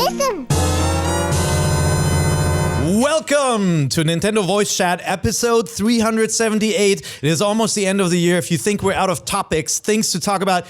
listen. Welcome to Nintendo Voice Chat episode 378. It is almost the end of the year. If you think we're out of topics, things to talk about,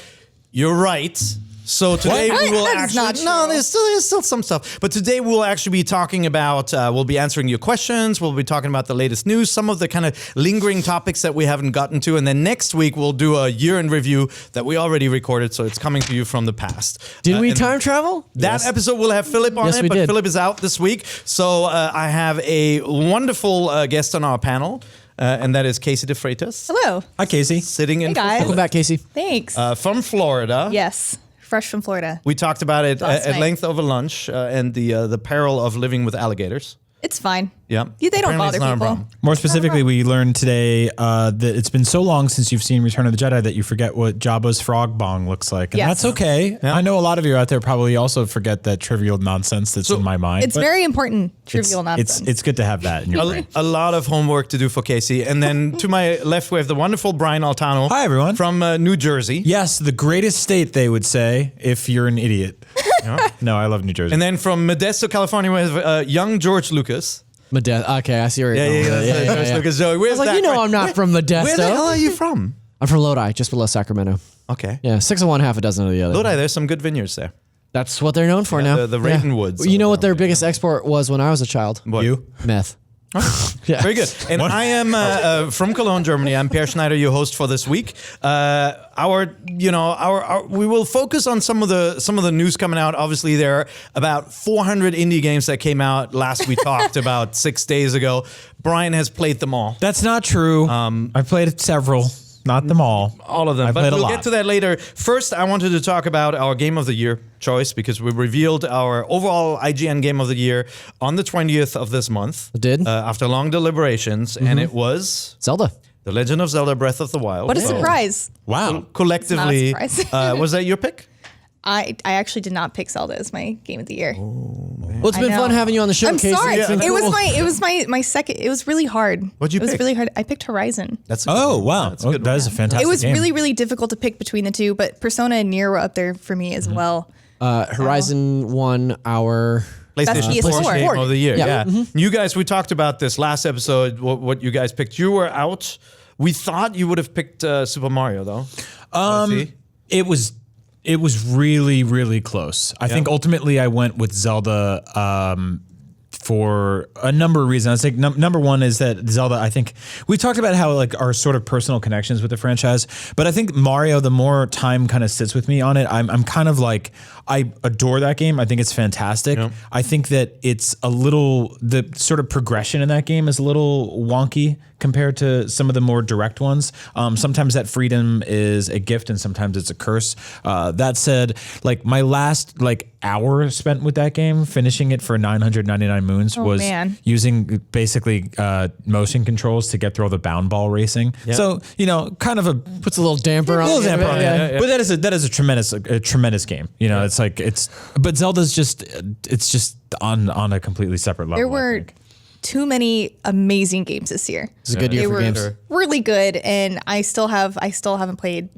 you're right. So today we will there's still some stuff. But today we'll actually be talking about, we'll be answering your questions. We'll be talking about the latest news, some of the kind of lingering topics that we haven't gotten to. And then next week we'll do a year in review that we already recorded. So it's coming to you from the past. Did we time travel? That episode will have Philip on it, but did. Philip is out this week. So I have a wonderful guest on our panel. And that is Casey DeFreitas. Hello. Hi, Casey. Sitting in. Hey, guys. Welcome back, Casey. Thanks. From Florida. Yes. Fresh from Florida. We talked about it Last at night. length over lunch and the peril of living with alligators. It's fine. Yeah. They don't Apparently bother it's not a people. problem. More specifically, we learned today that it's been so long since you've seen Return of the Jedi that you forget what Jabba's frog bong looks like. And Yes. that's okay. Yeah. I know a lot of you out there probably also forget that trivial nonsense that's in my mind. It's very important, trivial nonsense. It's good to have that in your brain. A lot of homework to do for Casey. And then to my left, we have the wonderful Brian Altano. Hi, everyone. From New Jersey. Yes, the greatest state, they would say, if you're an idiot. No, I love New Jersey. And then from Modesto, California, we have young George Lucas. Okay, I see where you're going. George Lucas. So where's I was like, that? I'm not from Modesto. Where the hell are you from? I'm from Lodi, just below Sacramento. Okay. Yeah, 6 of one, half a dozen of the other. Lodi, there's some good vineyards there. That's what they're known for now. the Ravenwoods. Well, you know what their biggest export was when I was a child? What? You? Meth. Yeah. Very good. And I am from Cologne, Germany. I'm Per Schneider, your host for this week. We will focus on some of the news coming out. Obviously, there are about 400 indie games that came out last we talked about 6 days ago. Brian has played them all. That's not true. I've played several, not them all. All of them. I've But played a we'll lot. get to that later. First, I wanted to talk about our Game of the Year choice because we revealed our overall IGN Game of the Year on the 20th of this month. It did? After long deliberations. And it was Zelda. The Legend of Zelda Breath of the Wild. What a surprise. Wow. Collectively, Not a surprise. was that your pick? I actually did not pick Zelda as my game of the year. Well, it's I been know. fun having you on the show, I'm Casey. sorry. It's been It cool. was my second. It was really hard. What'd you It was pick? really hard. I picked Horizon. That's Wow. That's a good That is a one. fantastic It was game. really, really difficult to pick between the two, but Persona and Nier were up there for me as well. Horizon won our... PlayStation PS4. 4 Game of the Year. Yeah. Yeah. You guys, we talked about this last episode, what you guys picked. You were out. We thought you would have picked Super Mario, though. It was really, really close. I think ultimately I went with Zelda for a number of reasons. I think number one is that Zelda, I think we talked about how like our sort of personal connections with the franchise, but I think Mario, the more time kind of sits with me on it, I'm kind of like, I adore that game. I think it's fantastic. Yep. I think that it's a little, the sort of progression in that game is a little wonky compared to some of the more direct ones. Sometimes that freedom is a gift and sometimes it's a curse. That said, like my last hour spent with that game, finishing it for 999 moons was using basically motion controls to get through all the bound ball racing. Yeah. So, kind of Puts a little damper on it. yeah. But that is a tremendous game. But Zelda's just on a completely separate level. There I were think. too many amazing games this year. It's a good year They for were games. really good, and I still haven't played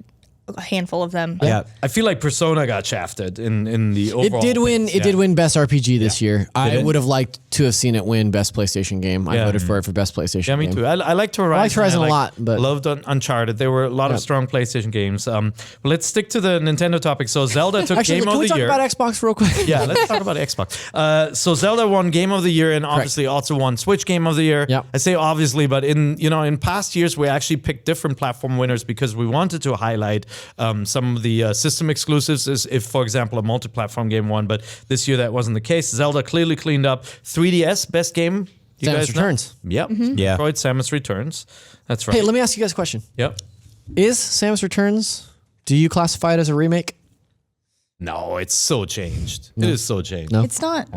a handful of them. Yeah. I feel like Persona got shafted in the overall. It did win. things. It did win Best RPG this year. I it? would have liked to have seen it win Best PlayStation Game. I Yeah. voted for it for Best PlayStation Yeah, me Game. too. I liked Horizon. I liked Horizon a lot, but- loved Uncharted. There were a lot of strong PlayStation games. But let's stick to the Nintendo topic. So Zelda took Actually, Game can of we the talk Year. about Xbox real quick? Yeah, let's talk about Xbox. So Zelda won Game of the Year and obviously also won Switch Game of the Year. Yep. I say obviously, but in past years we actually picked different platform winners because we wanted to highlight some of the system exclusives, as if, for example, a multi-platform game won. But this year that wasn't the case. Zelda clearly cleaned up. 3DS best game. You Samus guys know? Returns. Yep. Yeah. Metroid Samus Returns. That's right. Hey, let me ask you guys a question. Yep. Is Samus Returns, do you classify it as a remake? No, it's so changed. It is so changed. No. It's not.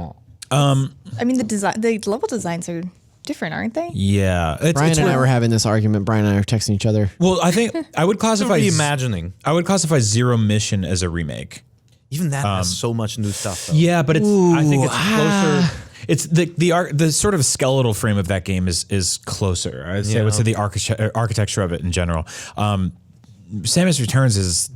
I mean, the level designs are different, aren't they? Yeah. Brian and I were having this argument. Brian and I were texting each other. Well, I think I would It's a classify reimagining. I would classify Zero Mission as a remake. Even that has so much new stuff, though. Yeah, but I think it's closer. It's the sort of skeletal frame of that game is closer. I would say the architecture of it in general. Samus Returns is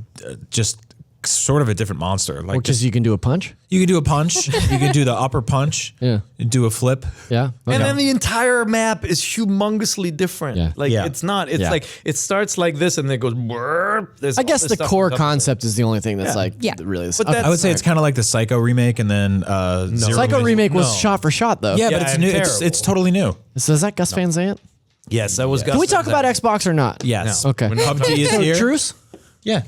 just sort of a different monster. Like Which is you can do a punch. you can do a punch, you can do the upper punch, Yeah. do a flip. Yeah. Okay. And then the entire map is humongously different. Yeah. Like Yeah. it's not. It's Yeah. like it starts like this and then it goes. Burp. There's I all guess this the stuff core on top of it. concept is the only thing that's like Yeah. really. But that's- I would say it's kind of like the Psycho remake, and then Zero Psycho Mission- remake was No. shot for shot though. Yeah, but Yeah, it's and new. terrible. It's totally new. So is that Gus Van Sant? Yes, that was. Can we talk about Xbox or not? Yes. No. Okay. We're not PUBG is So, here. truce? Yeah.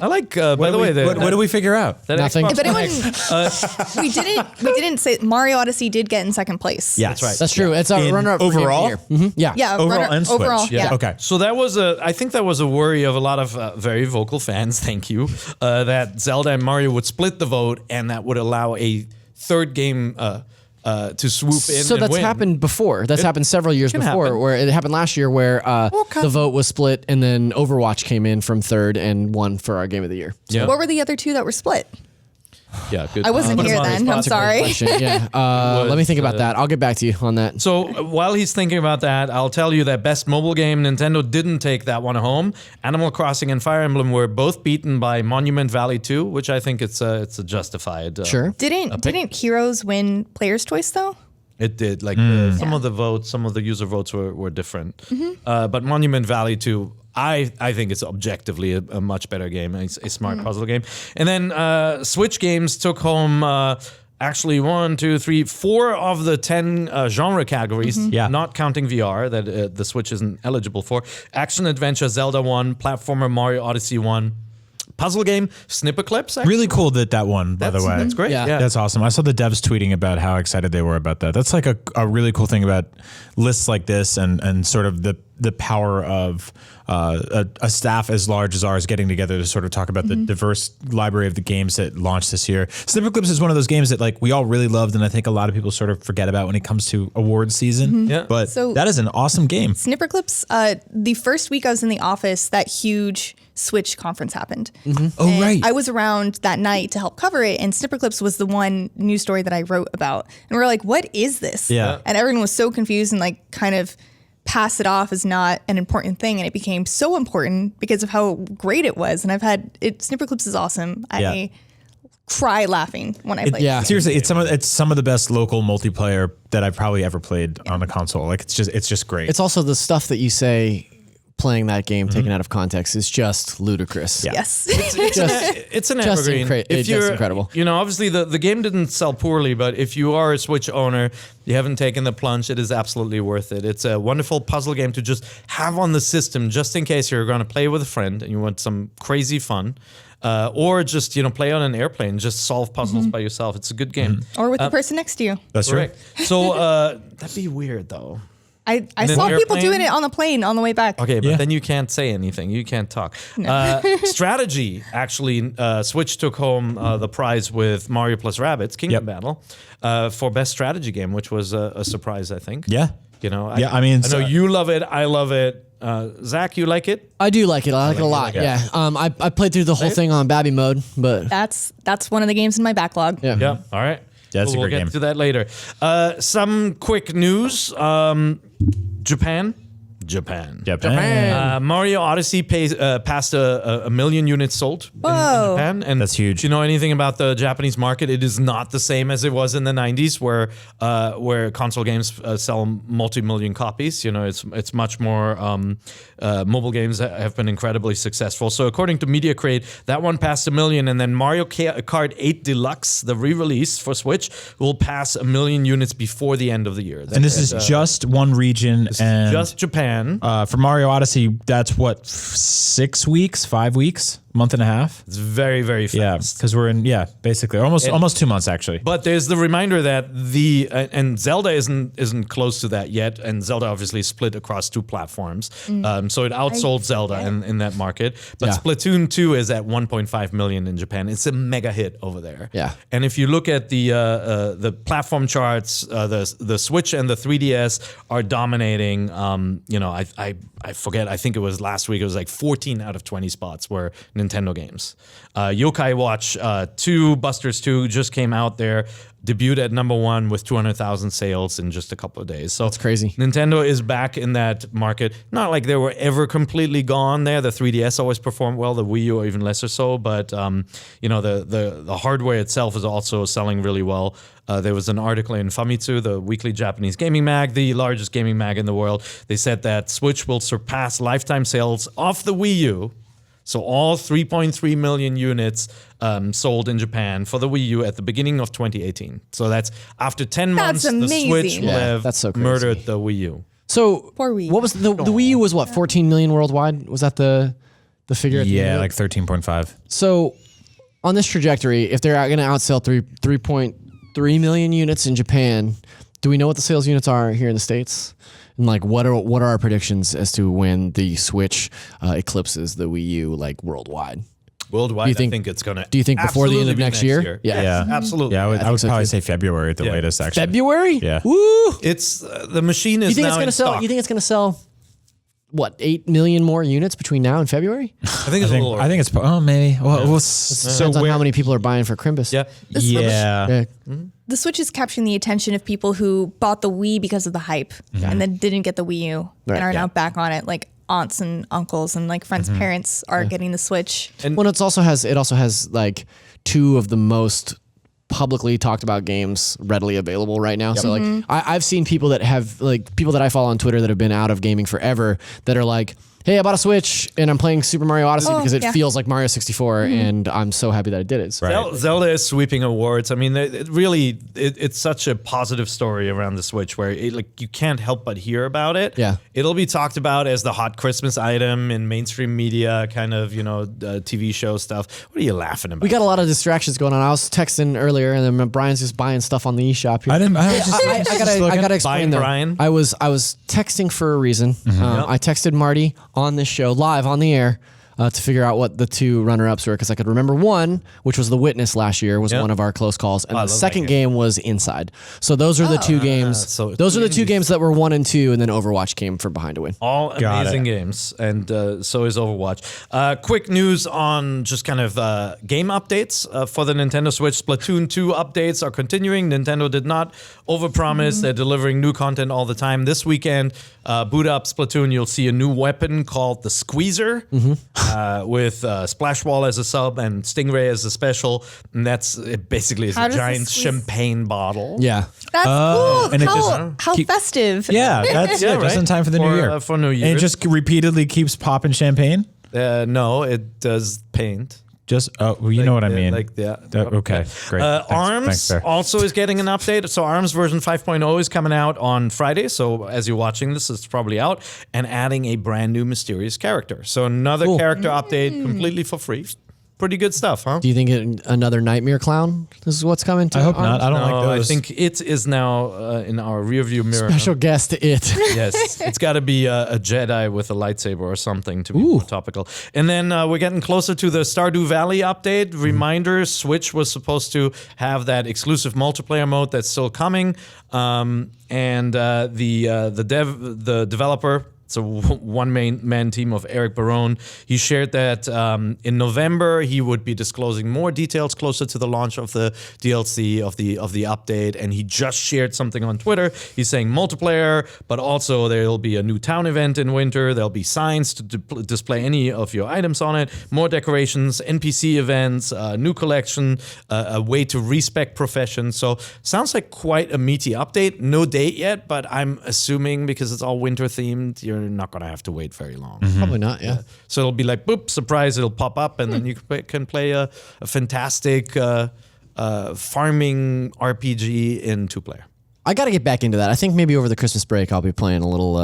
I like. By the way, what do we figure out? that Nothing. Xbox If anyone, One X- we didn't say Mario Odyssey did get in second place. Yes, That's right. That's true. It's a In runner-up for overall? Game of the Year. Yeah. Yeah. Overall and Switch. Overall, yeah. Okay. So that was I think that was a worry of a lot of very vocal fans. Thank you. That Zelda and Mario would split the vote, and that would allow a third game to swoop in. So and that's win. happened before. That's happened several years can before, happen. where it happened last year, where the vote was split, and then Overwatch came in from third and won for our Game of the Year. Yeah. What were the other two that were split? Yeah. Good. I wasn't Put him here on the then. spot. I'm sorry. Question. Yeah. Let me think about that. I'll get back to you on that. So while he's thinking about that, I'll tell you that best mobile game, Nintendo didn't take that one home. Animal Crossing and Fire Emblem were both beaten by Monument Valley 2, which I think it's a justified. Sure. Didn't Heroes win Player's Choice though? It did. Like some of the votes, some of the user votes were different. But Monument Valley 2, I think it's objectively a much better game. It's a smart puzzle game. And then Switch games took home actually 1, 2, 3, 4 of the 10 genre categories. Yeah. Not counting VR that the Switch isn't eligible for. Action Adventure Zelda 1, platformer Mario Odyssey 1. Puzzle game, Snipperclips. actually. Really cool that won, by the way. That's great. Yeah. Yeah. That's awesome. I saw the devs tweeting about how excited they were about that. That's like a really cool thing about lists like this and sort of the power of a staff as large as ours getting together to sort of talk about the diverse library of the games that launched this year. Snipperclips is one of those games that like we all really loved, and I think a lot of people sort of forget about when it comes to awards season. Yeah. But So- that is an awesome game. Snipperclips. The first week I was in the office, that huge Switch conference happened. Oh, And right. I was around that night to help cover it, and Snipperclips was the one news story that I wrote about. And we were like, "What is this?" Yeah. And everyone was so confused and like kind of passed it off as not an important thing, and it became so important because of how great it was. And I've had it. Snipperclips is awesome. Yeah. I cry laughing when I play. yeah. it. Seriously, it's some of the best local multiplayer that I've probably ever played on a console. Like it's just great. It's also the stuff that you say playing that game taken out of context is just ludicrous. Yeah. Yes. It's an Just evergreen. it's just incredible. You know, obviously the game didn't sell poorly, but if you are a Switch owner, you haven't taken the plunge, it is absolutely worth it. It's a wonderful puzzle game to just have on the system, just in case you're going to play with a friend and you want some crazy fun. Or just, play on an airplane, just solve puzzles by yourself. It's a good game. Or with the person next to you. That's Correct. So that'd be weird, though. I an saw people airplane? doing it on the plane on the way back. Okay, but Yeah. then you can't say anything. You can't talk. Strategy, actually, Switch took home the prize with Mario plus Rabbids Kingdom Battle for best strategy game, which was a surprise, I think. Yeah. I mean, I know you love it. I love it. Zach, you like it? I do like it. I like it a lot. it. Yeah. I played through the whole thing on Babby mode, but That's one of the games in my backlog. yeah. Yeah. All right. Yeah, it's a we'll great get game. to that later. Some quick news. Japan. Mario Odyssey passed a million units sold in Japan, and That's huge. If you know anything about the Japanese market, it is not the same as it was in the '90s, where console games sell multi-million copies. It's much more. Mobile games have been incredibly successful. So according to Media Crate, that one passed 1 million, and then Mario Kart 8 Deluxe, the re-release for Switch, will pass 1 million units before the end of the year. And this is just one region, and just Japan. for Mario Odyssey, that's what 6 weeks, 5 weeks, month and a half. It's very, very fast. Yeah, because we're in basically almost 2 months actually. But there's the reminder that and Zelda isn't close to that yet, and Zelda obviously split across 2 platforms, so it outsold Zelda in that market. But Yeah. Splatoon 2 is at 1.5 million in Japan. It's a mega hit over there. Yeah. And if you look at the platform charts, the Switch and the 3DS are dominating. I forget. I think it was last week. It was like 14 out of 20 spots where Nintendo games. Yokai Watch 2, Busters 2 just came out there, debuted at number 1 with 200,000 sales in just a couple of days. So that's crazy. Nintendo is back in that market. Not like they were ever completely gone there. The 3DS always performed well, the Wii U even lesser so, but the hardware itself is also selling really well. There was an article in Famitsu, the weekly Japanese gaming mag, the largest gaming mag in the world. They said that Switch will surpass lifetime sales of the Wii U. So all 3.3 million units sold in Japan for the Wii U at the beginning of 2018. So that's after 10 months, That's the amazing. Switch will have that's so crazy. murdered the Wii U. So Poor Wii. what was the Wii U was what 14 million worldwide? Was that the figure? At the end Yeah, of it? like 13.5. So on this trajectory, if they're going to outsell 3.3 million units in Japan, do we know what the sales units are here in the States? And like, what are our predictions as to when the Switch eclipses the Wii U like worldwide? Worldwide, Do you think- I think it's going to. do you think before the end of next year? Yeah, Yeah. absolutely. Yeah, I would think so probably too. say February at the Yeah. latest, actually. February? Yeah. Woo! It's the machine is You think now it's going in to sell? stock. You think it's going to sell? What 8 million more units between now and February? I think it's a little. I think it's maybe. Well, so Depends on where? how many people are buying for Crimbus. yeah. Yeah. Yeah. The Switch is capturing the attention of people who bought the Wii because of the hype and then didn't get the Wii U Right, and are yeah. now back on it. Like aunts and uncles and like friends' parents are getting the Switch. Well, it also has like two of the most publicly talked about games readily available right now. So like I've seen people that have like people that I follow on Twitter that have been out of gaming forever that are like, hey, I bought a Switch and I'm playing Super Mario Odyssey because it yeah. feels like Mario 64 and I'm so happy that I did it. So Right. Zelda is sweeping awards. I mean, it's such a positive story around the Switch where you can't help but hear about it. Yeah. It'll be talked about as the hot Christmas item in mainstream media, kind of, TV show stuff. What are you laughing about? we got a lot of distractions going on. I was texting earlier and then Brian's just buying stuff on the eShop here. I didn't. I was just, I gotta explain Buying though. Brian? I was texting for a reason. I texted Marty on this show live on the air to figure out what the two runner-ups were because I could remember one, which was The Witness last year, was Yep. one of our close calls, and I the love that second game. game was Inside. So those are the two games. so those are the two indies. games that were 1 and 2, and then Overwatch came from behind to win. All Got amazing it. games, and so is Overwatch. Quick news on just kind of game updates for the Nintendo Switch. Splatoon 2 updates are continuing. Nintendo did not overpromise. They're delivering new content all the time. This weekend, boot up Splatoon, you'll see a new weapon called the Squeezer with Splash Wall as a sub and Stingray as a special. And it basically is How a does the giant squeeze- champagne bottle. Yeah. That's cool. and it how just how keep- festive. yeah, that's Yeah, just in right. time for the new year. For New And Year's. it just repeatedly keeps popping champagne. No, it does paint. Just you know what I mean. Okay, great. ARMS Thanks, sir. also is getting an update. So ARMS version 5.0 is coming out on Friday. So as you're watching this, it's probably out, and adding a brand new mysterious character. So another character update completely for free. Pretty good stuff, huh? Do you think another Nightmare Clown? This is what's coming to I hope ARMS? not. I don't No, like I those. think it is now in our rearview mirror. Special guest it. Yes, it's got to be a Jedi with a lightsaber or something to be more topical. And then we're getting closer to the Stardew Valley update. Reminder: Switch was supposed to have that exclusive multiplayer mode that's still coming, and the developer. It's a one-man team of Eric Barone. He shared that in November he would be disclosing more details closer to the launch of the DLC of the update, and he just shared something on Twitter. He's saying multiplayer, but also there'll be a new town event in winter. There'll be signs to display any of your items on it, more decorations, NPC events, new collection, a way to respec professions. So sounds like quite a meaty update. No date yet, but I'm assuming because it's all winter themed, you're not going to have to wait very long. Probably not, yeah. So it'll be like, boop, surprise, it'll pop up, and then you can play a fantastic farming RPG in 2-player. I got to get back into that. I think maybe over the Christmas break I'll be playing a little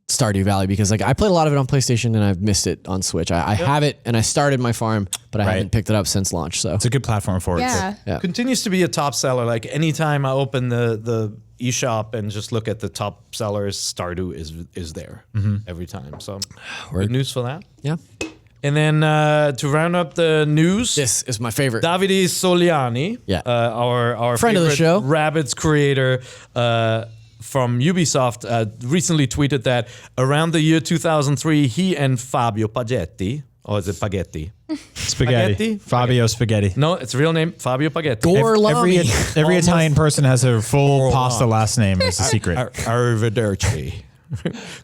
Stardew Valley because like I played a lot of it on PlayStation and I've missed it on Switch. I have it and I started my farm, but I haven't picked it up since launch. So it's a good platform for it. Yeah. Continues to be a top seller. Like anytime I open the eShop and just look at the top sellers, Stardew is there every time. So good news for that. yeah. And then to round up the news, This is my favorite. Davide Soliani, Yeah. our Friend of the favorite show. Rabbids creator from Ubisoft, recently tweeted that around the year 2003, he and Fabio Pagetti, Or is it Spaghetti? Spaghetti. Fabio Spaghetti. No, it's real name, Fabio Spaghetti. Every Italian person has a full pasta last name. It's a secret. Arrivederci.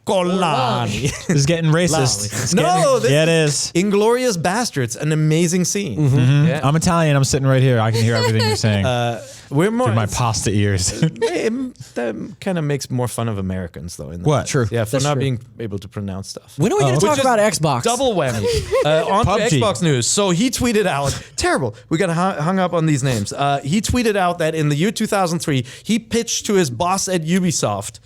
Colani. This is getting racist. It is. Inglorious Bastards, an amazing scene. Yeah. I'm Italian. I'm sitting right here. I can hear everything you're saying. We're more Through my pasta ears. that kind of makes more fun of Americans, though. What? True. Yeah, for That's not true. being able to pronounce stuff. When are we going to talk about Xbox? Double whammy. On to PUBG. Xbox news. So he tweeted out, terrible. We got hung up on these names. He tweeted out that in the year 2003, he pitched to his boss at Ubisoft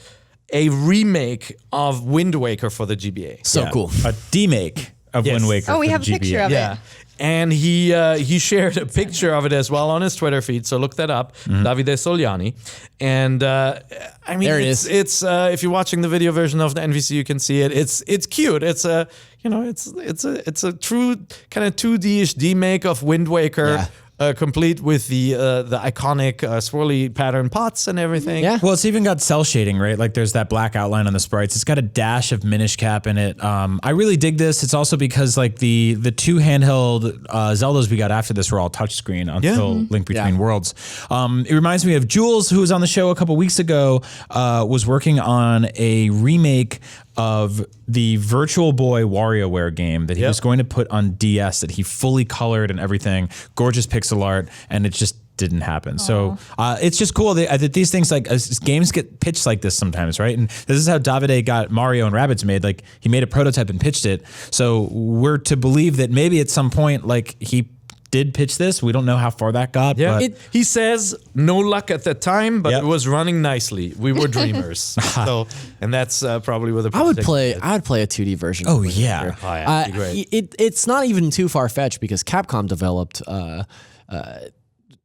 a remake of Wind Waker for the GBA. So cool. A demake of Yes. Wind Waker. Oh, we for have the a picture of Yeah. it. And he shared a picture of it as well on his Twitter feed. So look that up, Davide Soliani. And I mean, There it it's if you're watching the video version of the NVC, you can see it. It's cute. It's a it's a true kind of 2D-ish demake of Wind Waker. Yeah. Complete with the iconic swirly pattern pots and everything. Yeah. Well, it's even got cell shading, right? Like there's that black outline on the sprites. It's got a dash of Minish Cap in it. I really dig this. It's also because like the two handheld Zeldas we got after this were all touchscreen until Link Between Worlds. It reminds me of Jules, who was on the show a couple weeks ago, was working on a remake of the Virtual Boy WarioWare game that he was going to put on DS that he fully colored and everything, gorgeous pixel art, and it just didn't happen. So it's just cool that these things, like games get pitched like this sometimes, right? And this is how Davide got Mario and Rabbids made. Like he made a prototype and pitched it. So we're to believe that maybe at some point, like he did pitch this. We don't know how far that got. Yeah, but he says no luck at the time, but it was running nicely. We were dreamers. So, and that's probably where the I would play a 2D version. Oh, of Wind yeah. Waker. Oh, yeah, that'd be great. It's not even too far fetched because Capcom developed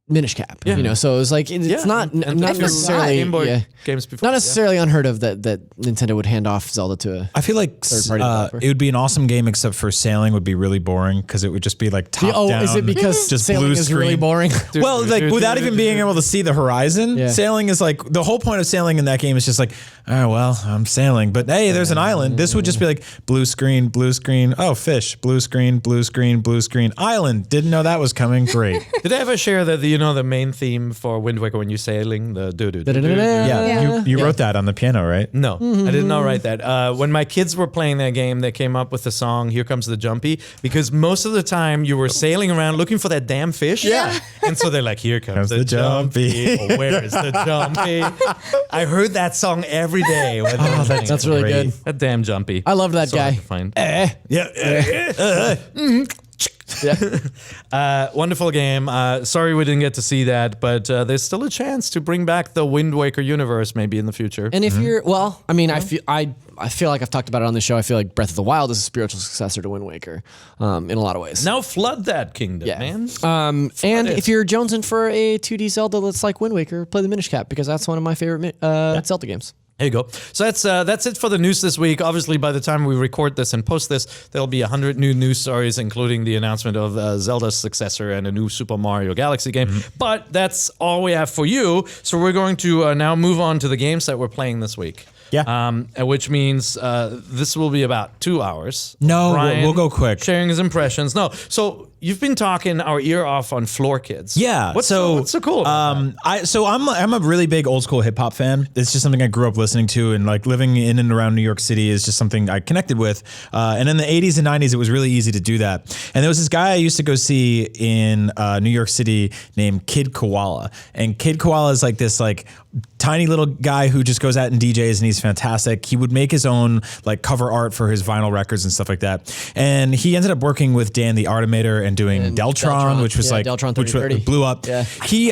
Minish Cap. You know, so it was like it's not and not I necessarily Game Boy games before. not necessarily unheard of that Nintendo would hand off Zelda to a. I feel like Third-party developer. it would be an awesome game, except for sailing would be really boring because it would just be like top down. Is it because just sailing blue is really screen. boring? Well, like without even being able to see the horizon, Yeah. sailing is like the whole point of sailing in that game is just like, oh well, I'm sailing, but hey, there's an island. This would just be like blue screen, oh fish, blue screen, island. Didn't know that was coming. Great. Did I ever share that the main theme for Wind Waker when you're sailing? The Yeah, you wrote that on the piano, right? No, I did not write that. When my kids were playing that game, they came up with the song "Here Comes the Jumpy" because most of the time you were sailing around looking for that damn fish. Yeah, and so they're like, "Here comes the Jumpy." Oh, where is the Jumpy? I heard that song every day. When they were playing That's it. really Great. good. That damn Jumpy. I loved that So hard guy. to find. Wonderful game. Sorry we didn't get to see that, but there's still a chance to bring back the Wind Waker universe maybe in the future. And if you're I mean, I feel like I've talked about it on the show. I feel like Breath of the Wild is a spiritual successor to Wind Waker, in a lot of ways. Now flood that kingdom, man. And if you're jonesing for a 2D Zelda that's like Wind Waker, play the Minish Cap because that's one of my favorite Zelda games. There you go. So that's it for the news this week. Obviously, by the time we record this and post this, there'll be 100 new news stories, including the announcement of Zelda's successor and a new Super Mario Galaxy game. But that's all we have for you. So we're going to now move on to the games that we're playing this week. Yeah. Which means this will be about 2 hours. No, Brian we'll go quick. Sharing his impressions. No. So you've been talking our ear off on Floor Kids. Yeah. What's so cool about that? I'm a really big old school hip hop fan. It's just something I grew up listening to, and like living in and around New York City is just something I connected with. And in the 80s and 90s, it was really easy to do that. And there was this guy I used to go see in New York City named Kid Koala. And Kid Koala is like this like tiny little guy who just goes out and DJs, and he's fantastic. He would make his own like cover art for his vinyl records and stuff like that. And he ended up working with Dan the Artimator and doing Deltron, which was like Deltron which 3030. blew up. Yeah. He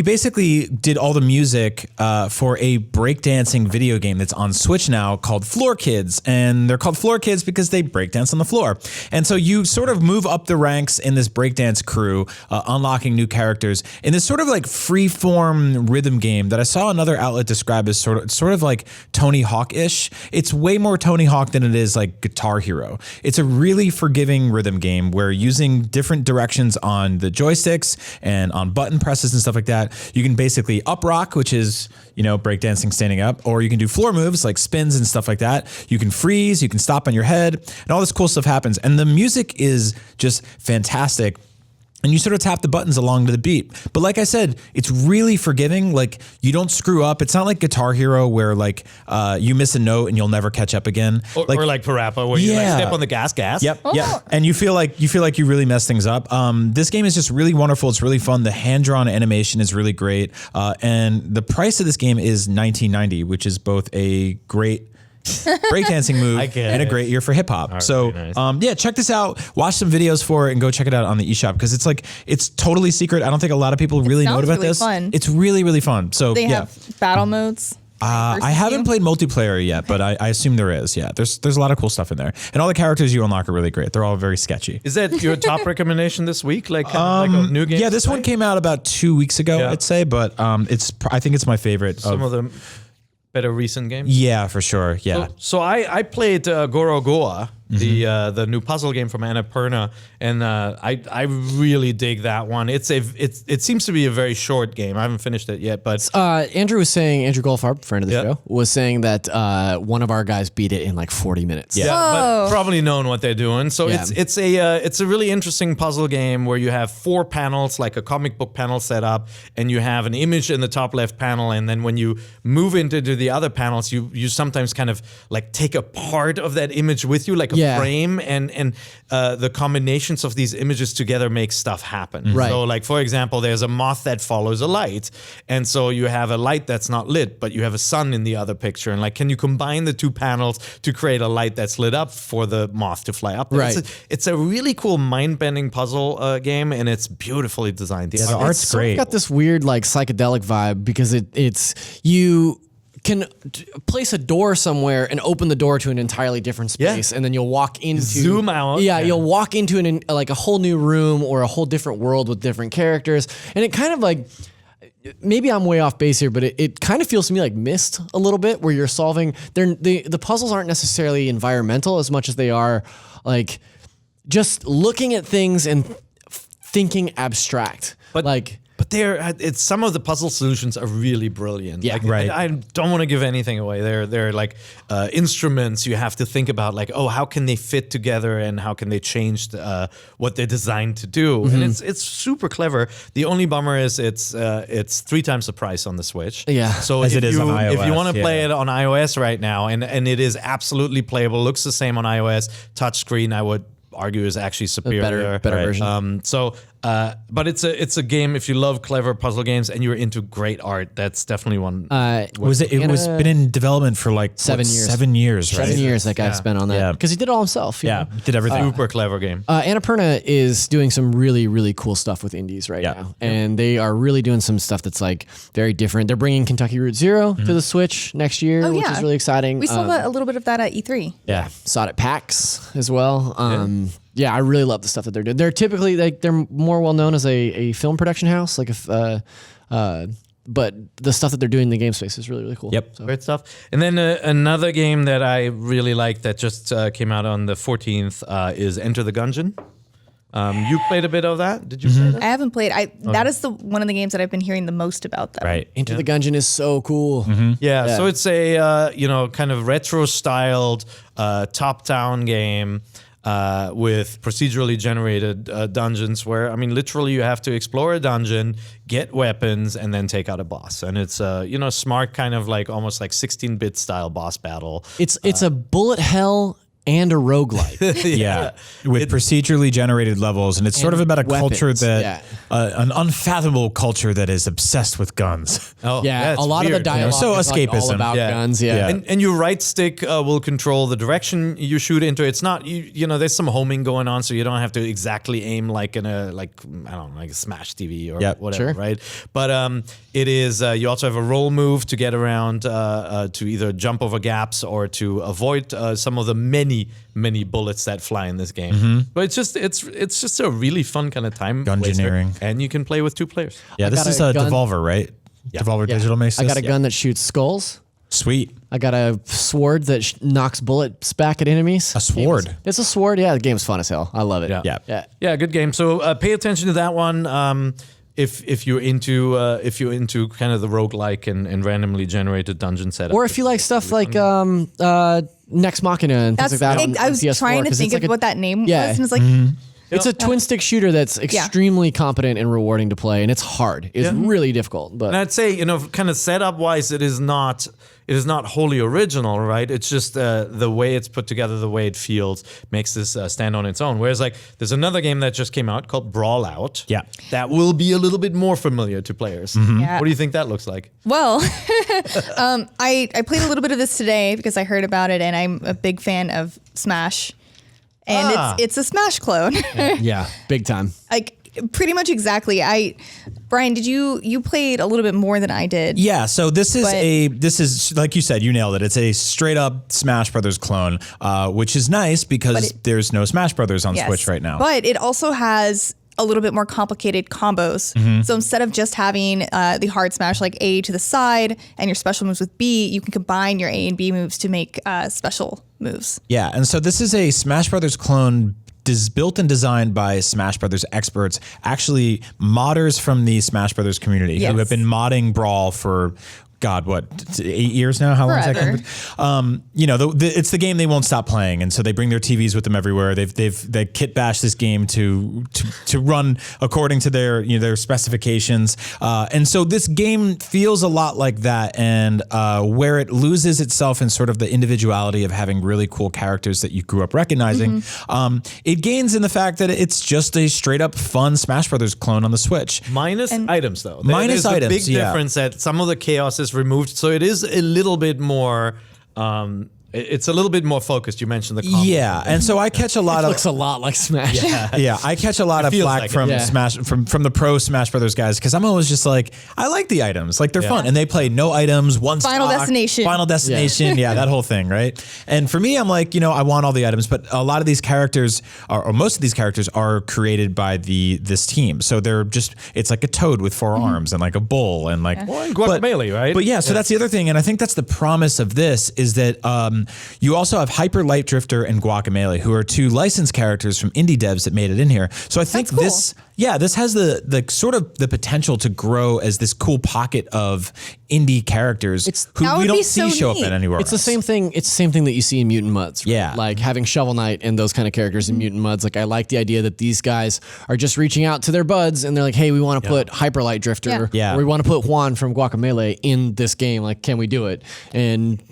basically did all the music for a breakdancing video game that's on Switch now called Floor Kids. And they're called Floor Kids because they breakdance on the floor. And so you sort of move up the ranks in this breakdance crew, unlocking new characters in this sort of like free-form rhythm game that I saw another outlet describe as sort of like Tony Hawk-ish. It's way more Tony Hawk than it is like Guitar Hero. It's a really forgiving rhythm game where using different directions on the joysticks and on button presses and stuff like that. You can basically up rock, which is, breakdancing standing up, or you can do floor moves like spins and stuff like that. You can freeze, you can stop on your head, and all this cool stuff happens. And the music is just fantastic. And you sort of tap the buttons along to the beat. But like I said, it's really forgiving. Like, you don't screw up. It's not like Guitar Hero where you miss a note and you'll never catch up again. Or like Parappa where you step on the gas. Yep. Yeah. And you feel like you really mess things up. This game is just really wonderful. It's really fun. The hand-drawn animation is really great. And the price of this game is $19.90, which is both a great breakdancing move and a great year for hip hop. So, nice. Check this out. Watch some videos for it and go check it out on the eShop because it's totally secret. I don't think a lot of people really know about this. Fun. It's really, really fun. So they have battle modes. I haven't played multiplayer yet, but I assume there is. Yeah, there's a lot of cool stuff in there, and all the characters you unlock are really great. They're all very sketchy. Is that your top recommendation this week? Like a new game? Yeah, this one came out about 2 weeks ago, I'd say, but I think it's my favorite. Some of them. Better recent games? Yeah, for sure. Yeah. So I played Gorogoa, the new puzzle game from Annapurna, and I really dig that one. It seems to be a very short game. I haven't finished it yet, but Andrew Goldfarb, friend of the show, was saying that one of our guys beat it in like 40 minutes. Yeah, but probably knowing what they're doing. So it's a really interesting puzzle game where you have 4 panels, like a comic book panel set up, and you have an image in the top left panel, and then when you move into the other panels, you sometimes kind of like take a part of that image with you, like a frame, and the combinations of these images together make stuff happen. Right. So like, for example, there's a moth that follows a light, and so you have a light that's not lit, but you have a sun in the other picture, and like, can you combine the 2 panels to create a light that's lit up for the moth to fly up there? Right. It's a really cool mind-bending puzzle game, and it's beautifully designed. The art's great. It's got this weird like psychedelic vibe because you can place a door somewhere and open the door to an entirely different space, and then you'll walk into zoom out. Yeah, you'll walk into a whole new room or a whole different world with different characters, and it kind of like, maybe I'm way off base here, but it kind of feels to me like Myst a little bit, where you're solving. The puzzles aren't necessarily environmental as much as they are like just looking at things and thinking abstract, But it's some of the puzzle solutions are really brilliant. Yeah, right. I don't want to give anything away. They're like instruments you have to think about, like, how can they fit together and how can they change what they're designed to do? And it's super clever. The only bummer is it's 3 times the price on the Switch. Yeah, so as it is on iOS. If you want to play it on iOS right now, and it is absolutely playable, looks the same on iOS, touchscreen, I would argue is actually superior. Better version. But it's a game, if you love clever puzzle games and you're into great art, that's definitely one. It was been in development for like 7 years. 7 years, right? 7 years that guy spent on that because he did it all himself. You know? Did everything. Super clever game. Annapurna is doing some really, really cool stuff with indies right now. And they are really doing some stuff that's like very different. They're bringing Kentucky Route Zero to the Switch next year, which is really exciting. We saw a little bit of that at E3. Yeah. Saw it at PAX as well. Yeah, I really love the stuff that they're doing. They're typically they're more well known as a film production house, but the stuff that they're doing in the game space is really, really cool. Yep, so. Great stuff. And then another game that I really like that just came out on the 14th is Enter the Gungeon. You played a bit of that? Did you play that? I haven't played. That is one of the games that I've been hearing the most about. Though. Right. Enter the Gungeon is so cool. Yeah. So it's a kind of retro styled top-down game. With procedurally generated dungeons where, I mean, literally you have to explore a dungeon, get weapons, and then take out a boss. And it's a, smart kind of like almost like 16-bit style boss battle. It's a bullet hell and a roguelike. With procedurally generated levels. And it's sort of about a culture that, an unfathomable culture that is obsessed with guns. Oh, yeah. A lot of the dialogue so is escapism. Like all about guns. Yeah. And your right stick will control the direction you shoot into. It's not, there's some homing going on, so you don't have to exactly aim like in a, like a Smash TV or whatever, right? But it is, you also have a roll move to get around, to either jump over gaps or to avoid some of the many bullets that fly in this game. But it's just a really fun kind of time Gungeoneering. waster, and you can play with 2 players. Yeah, this is a Devolver, right? Yeah. Devolver Digital makes this. I got a gun that shoots skulls. Sweet. I got a sword that knocks bullets back at enemies. A sword. It's a sword. Yeah, the game's fun as hell. I love it. Yeah, good game. So pay attention to that one. if you're into kind of the roguelike and randomly generated dungeon setup. Or if you like stuff like Nex Machina and things like that. I was PS4, trying to think of what that name was, and it's like. It's a twin stick shooter that's extremely competent and rewarding to play, and it's hard. It's really difficult. But and I'd say, kind of setup wise, it is not wholly original, right? It's just the way it's put together, the way it feels makes this stand on its own. Whereas like there's another game that just came out called Brawlout. Yeah. That will be a little bit more familiar to players. Yeah. What do you think that looks like? Well, I played a little bit of this today because I heard about it, and I'm a big fan of Smash. And it's a Smash clone. yeah, big time. Like pretty much exactly. Brian, did you played a little bit more than I did? Yeah, so this is like you said, you nailed it. It's a straight up Smash Brothers clone, which is nice because there's no Smash Brothers on Switch right now. But it also has a little bit more complicated combos. So instead of just having the hard smash like A to the side and your special moves with B, you can combine your A and B moves to make special moves. Yeah, and so this is a Smash Brothers clone built and designed by Smash Brothers experts, actually modders from the Smash Brothers community who have been modding Brawl for God, what, 8 years now? How long has that been? It's the game they won't stop playing, and so they bring their TVs with them everywhere. They kit bash this game to run according to their specifications, and so this game feels a lot like that. And where it loses itself in sort of the individuality of having really cool characters that you grew up recognizing, it gains in the fact that it's just a straight up fun Smash Brothers clone on the Switch. Minus items, though. Minus There's items, a big difference that some of the chaos is removed, so it is a little bit more. It's a little bit more focused. You mentioned the combo. Yeah, and so I catch a lot of Looks a lot like Smash. yeah, I catch a lot of flack like from Smash from the pro Smash Brothers guys because I'm always just like, I like the items, like they're fun, and they play no items, one Final stock, Destination. Final Destination, that whole thing, right? And for me, I'm like, I want all the items, but a lot of these characters, or most of these characters, are created by this team, so they're just, it's like a toad with 4 arms and like a bull and like and Guacamelee, right? But so that's the other thing, and I think that's the promise of this is that you also have Hyper Light Drifter and Guacamelee, who are 2 licensed characters from indie devs that made it in here. So I think this has the sort of the potential to grow as this cool pocket of indie characters who we don't see show up at anywhere. It's the same thing. It's the same thing that you see in Mutant Mudds. Right? Yeah, like having Shovel Knight and those kind of characters in Mutant Mudds. Like I like the idea that these guys are just reaching out to their buds and they're like, "Hey, we want to put Hyper Light Drifter, or we want to put Juan from Guacamelee in this game. Like, can we do it?" And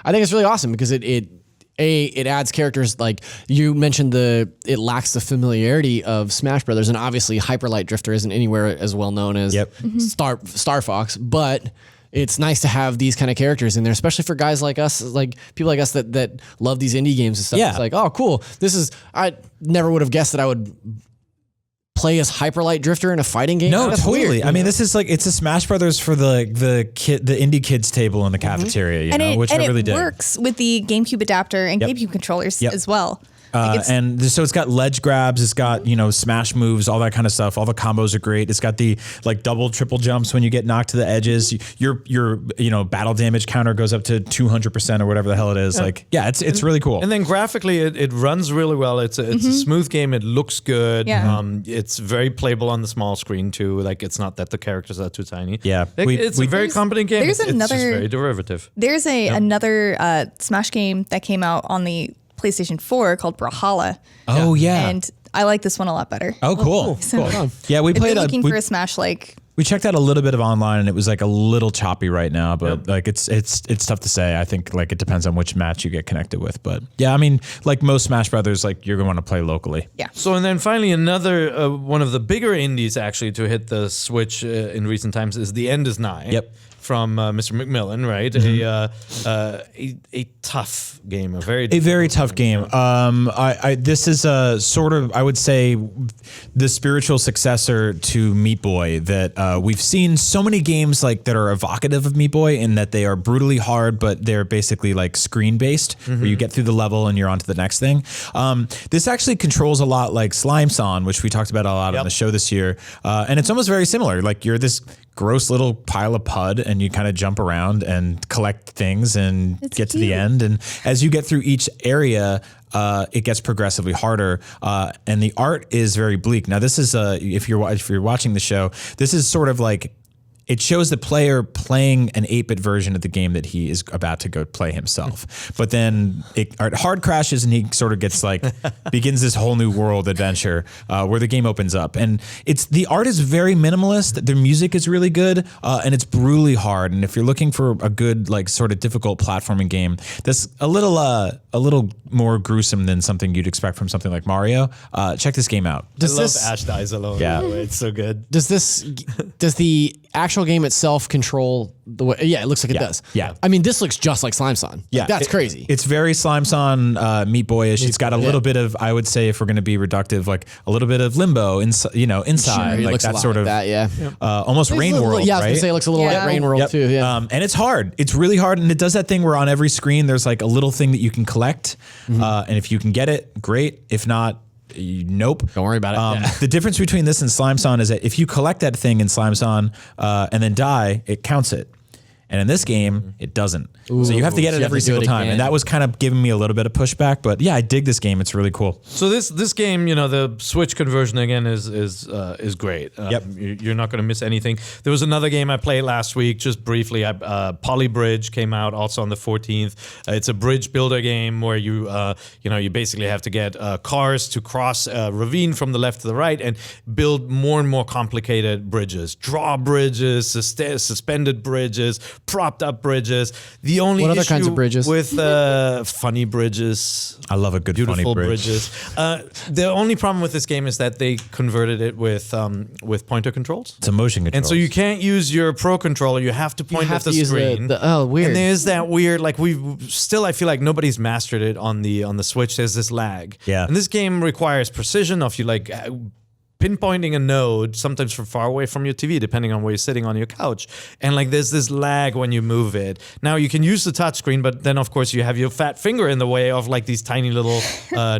I think it's really awesome because it adds characters like you mentioned. It lacks the familiarity of Smash Brothers, and obviously Hyper Light Drifter isn't anywhere as well known as Star Fox, but it's nice to have these kind of characters in there, especially for guys like us, like people like us that love these indie games and stuff. It's like, oh, cool. I never would have guessed that I would play as Hyper Light Drifter in a fighting game. No, That's totally. weird, I mean, this is like, it's a Smash Brothers for the indie kids table in the cafeteria, which I really dig. And it works with the GameCube adapter and GameCube controllers as well. And so it's got ledge grabs, it's got, smash moves, all that kind of stuff. All the combos are great. It's got the like double, triple jumps when you get knocked to the edges. Your battle damage counter goes up to 200% or whatever the hell it is. It's really cool. And then graphically, it runs really well. It's a smooth game. It looks good. Yeah. It's very playable on the small screen too. Like it's not that the characters are too tiny. Yeah. It's a very competent game. It's just very derivative. There's another Smash game that came out on the PlayStation 4 called Brawlhalla. Oh yeah. And I like this one a lot better. Oh cool. So Yeah, we played looking for a Smash we checked out a little bit of online and it was like a little choppy right now, but like it's tough to say. I think like it depends on which match you get connected with, but yeah, I mean, like most Smash Brothers, like you're going to want to play locally. Yeah. So and then finally another one of the bigger indies actually to hit the Switch in recent times is The End Is Nigh. Yep. From Mr. McMillan, right? A tough game, a very tough game. This is a sort of, I would say, the spiritual successor to Meat Boy. That we've seen so many games like that are evocative of Meat Boy in that they are brutally hard, but they're basically like screen based, where you get through the level and you're on to the next thing. This actually controls a lot like Slime Song, which we talked about a lot on the show this year, and it's almost very similar. Like you're this gross little pile of pud and you kind of jump around and collect things and get to the end. And as you get through each area, it gets progressively harder, and the art is very bleak. Now, this is if you're watching the show, this is sort of like. It shows the player playing an 8-bit version of the game that he is about to go play himself. But then it hard crashes and he sort of gets like, begins this whole new world adventure where the game opens up. And the art is very minimalist. The music is really good and it's brutally hard. And if you're looking for a good, like sort of difficult platforming game that's a little more gruesome than something you'd expect from something like Mario, check this game out. I love Ash Dies Alone. Yeah. It's so good. Does the actual game itself control the way? Yeah, it looks like it does. Yeah. I mean, this looks just like Slime Son. Yeah, That's crazy. It's very Slime Son, Meat Boyish. It's got a little bit of, I would say, if we're going to be reductive, like a little bit of Limbo, inside, Sure, it like looks a that lot sort like of that, yeah. almost Rain World. Yeah, I was right? gonna say it looks a little like Rain World too. Yeah. And it's hard. It's really hard, and it does that thing where on every screen there's like a little thing that you can collect, and if you can get it, great. If not, nope. Don't worry about it. The difference between this and Slime Son is that if you collect that thing in Slime Son and then die, it counts it. And in this game, it doesn't. So you have to get it every single time. And that was kind of giving me a little bit of pushback. But yeah, I dig this game. It's really cool. So this game, the Switch conversion again is great. Yep. You're not going to miss anything. There was another game I played last week, just briefly. Polybridge came out also on the 14th. It's a bridge builder game where you basically have to get cars to cross a ravine from the left to the right and build more and more complicated bridges, drawbridges, suspended bridges, propped up bridges. The only What other issue kinds of bridges? with funny bridges. I love a good Beautiful funny bridge. bridges. The only problem with this game is that they converted it with pointer controls. It's a motion control. And so you can't use your Pro controller. You have to point at the screen. Weird. And there's that weird, like I feel like nobody's mastered it on the Switch. There's this lag. Yeah. And this game requires precision of you like pinpointing a node, sometimes from far away from your TV, depending on where you're sitting on your couch. And like there's this lag when you move it. Now you can use the touchscreen, but then of course you have your fat finger in the way of like these tiny little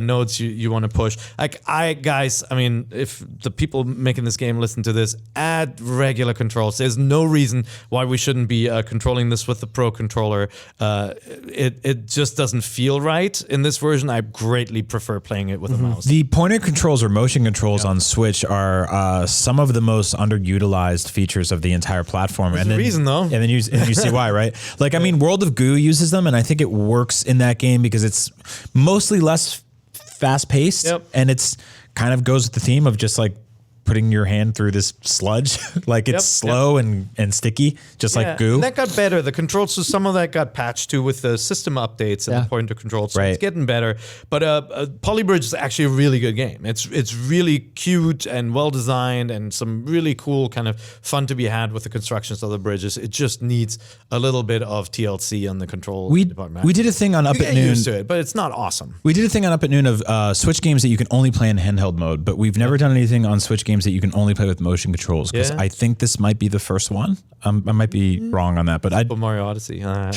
nodes you want to push. Like if the people making this game listen to this, add regular controls. There's no reason why we shouldn't be controlling this with the Pro controller. It just doesn't feel right in this version. I greatly prefer playing it with a mouse. The pointer controls or motion controls on Switch are some of the most underutilized features of the entire platform. There's a reason, though. And then you see why, right? Like, I mean, World of Goo uses them, and I think it works in that game because it's mostly less fast-paced, and it's kind of goes with the theme of just like putting your hand through this sludge. Like it's slow and sticky, just like goo. And that got better. The controls, so some of that got patched too with the system updates and the pointer controls. So it's getting better. But Polybridge is actually a really good game. It's really cute and well designed and some really cool kind of fun to be had with the constructions of the bridges. It just needs a little bit of TLC on the control department. We did a thing on Up at Noon. Used to it, but it's not awesome. We did a thing on Up at Noon of Switch games that you can only play in handheld mode, but we've never done anything on Switch games that you can only play with motion controls, because I think this might be the first one. I might be wrong on that, but Super Mario Odyssey. Oh.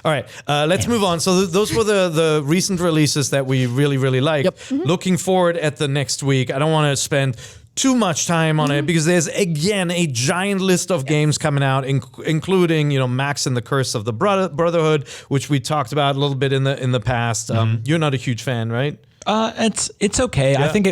All right, let's move on. So those were the recent releases that we really, really liked. Looking forward at the next week. I don't want to spend too much time on it because there's again a giant list of games coming out, including Max and the Curse of the Brotherhood, which we talked about a little bit in the past. You're not a huge fan, right? It's okay. I think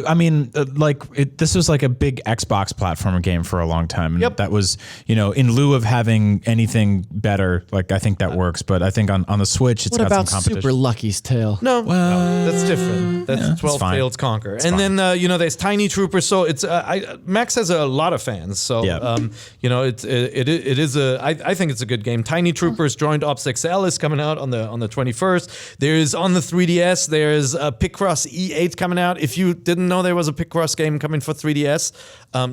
this was like a big Xbox platformer game for a long time. And that was, in lieu of having anything better, like I think that works. But I think on the Switch, it's got some competition. Super Lucky's Tale? No, that's different. That's 12 Failed Conquer. And then, there's Tiny Troopers. So it's, Max has a lot of fans. So, it is I think it's a good game. Tiny Troopers Joint Ops XL is coming out on the 21st. There's on the 3DS, there's Picross E8 coming out. If you didn't know there was a Picross game coming for 3DS,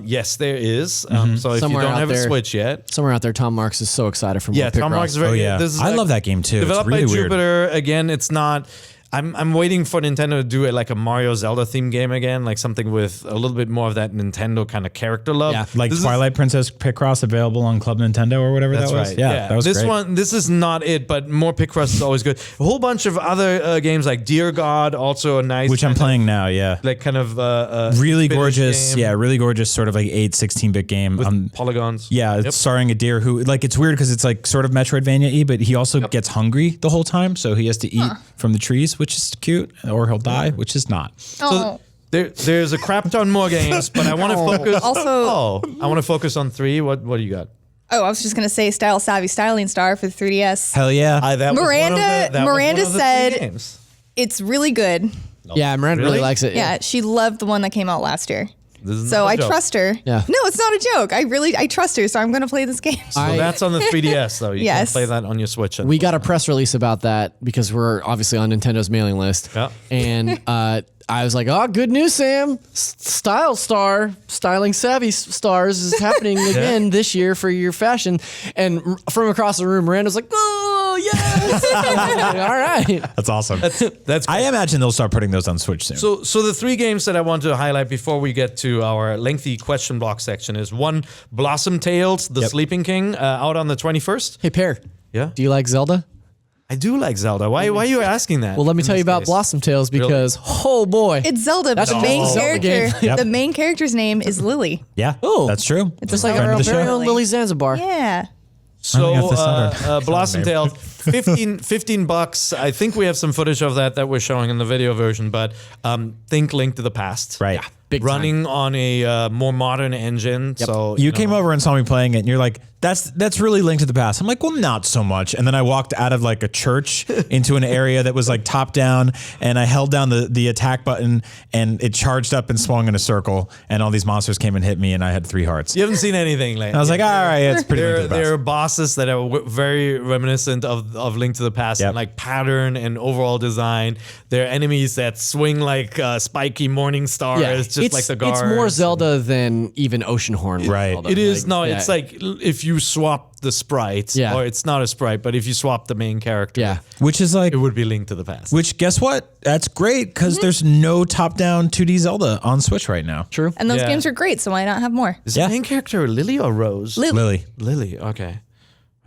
yes, there is. So if you don't have a Switch yet, somewhere out there, Tom Marks is so excited for more Picross. Tom Marks is very. I love that game too. Developed it's really by weird. Jupiter. Again, it's not. I'm waiting for Nintendo to do like a Mario Zelda themed game again, like something with a little bit more of that Nintendo kind of character love. Yeah. Like Twilight Princess Picross available on Club Nintendo or whatever That's that was. right. Yeah, that was this great. This is not it, but more Picross is always good. A whole bunch of other games like Dear God, also a nice, Which I'm playing now. Yeah. like kind of Really Finnish gorgeous. game Yeah, really gorgeous. Sort of like 16-bit game. with polygons. Yeah, it's starring a deer who, like, it's weird because it's like sort of Metroidvania-y, but he also gets hungry the whole time, so he has to eat from the trees, which is cute, or he'll die, which is not. So there's a crap ton more games, but I want to focus. Also- I want to focus on 3. What do you got? Oh, I was just gonna say Style Savvy Styling Star for the 3DS. Hell yeah. That was one of Miranda- the- that was Miranda one of the 3 said- games. It's really good. Yeah, Miranda really Really? likes it. Yeah, she loved the one that came out last year. This is So not a I joke. trust her. Yeah. No, it's not a joke. I trust her, so I'm gonna play this game. So that's on the 3DS though. You Yes. can play that on your Switch. We got a press release about that because we're obviously on Nintendo's mailing list. Yeah. And I was like, oh, good news, Sam. Styling Savvy Stars is happening again this year for your fashion. And from across the room, Miranda's like, oh, yes. All right. That's awesome. That's I imagine they'll start putting those on Switch soon. So the 3 games that I want to highlight before we get to our lengthy question block section is 1, Blossom Tales, The Sleeping King, out on the 21st. Hey, Pear. Yeah. Do you like Zelda? I do like Zelda. Why are you asking that? Well, let me in tell you this about case? Blossom Tales because, oh boy. It's Zelda. That's the a main Zelda character. game. Yep. The main character's name is Lily. Yeah, Oh. that's true. Just like Friend our of the very show. own Lily Zanzibar. Yeah. So I think that's the Blossom name. Tales, $15. I think we have some footage of that we're showing in the video version, but think Link to the Past. Right. Big time. Running on a more modern engine. So You came over and saw me playing it, and you're like, that's really Link to the Past. I'm like, well, not so much. And then I walked out of like a church into an area that was like top down, and I held down the attack button, and it charged up and swung in a circle, and all these monsters came and hit me, and I had 3 hearts. You haven't seen anything like And I was like, all right, it's pretty Link to the Past. There are bosses that are very reminiscent of Link to the Past Yep. in like pattern and overall design. There are enemies that swing like spiky morning stars, just like the guards. It's more Zelda than even Oceanhorn. Right. Zelda. It is Like, it's like if you swap the sprites, Yeah. or it's not a sprite, but if you swap the main character, Yeah. Which is like, it would be Link to the Past. which guess what? That's great because there's no top-down 2D Zelda on Switch right now. True. And those Yeah. games are great, so why not have more? Is Yeah. the main character Lily or Rose? Lily. Lily. Okay.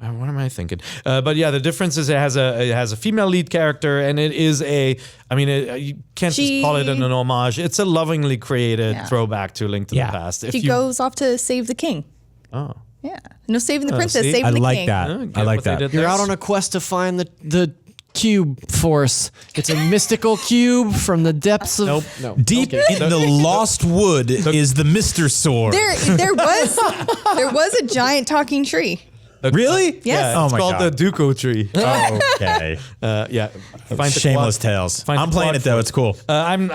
What am I thinking? But yeah, the difference is it has a female lead character, and it is you can't just call it an homage. It's a lovingly created throwback to Link to Yeah. the Past. If She you, goes off to save the king. Oh. Yeah. No saving the princess, see? saving I the like king. that. Get I like what they that. did You're there. out on a quest to find the cube force. It's a mystical cube from the depths of no. Deep in the lost wood is the Mr. Sword. There was a giant talking tree. Really? Yes. Yeah, Oh it's my called God. the Dooku tree. Okay. Yeah. Shameless tales. find I'm the playing quad it though. for it. It's cool. I'm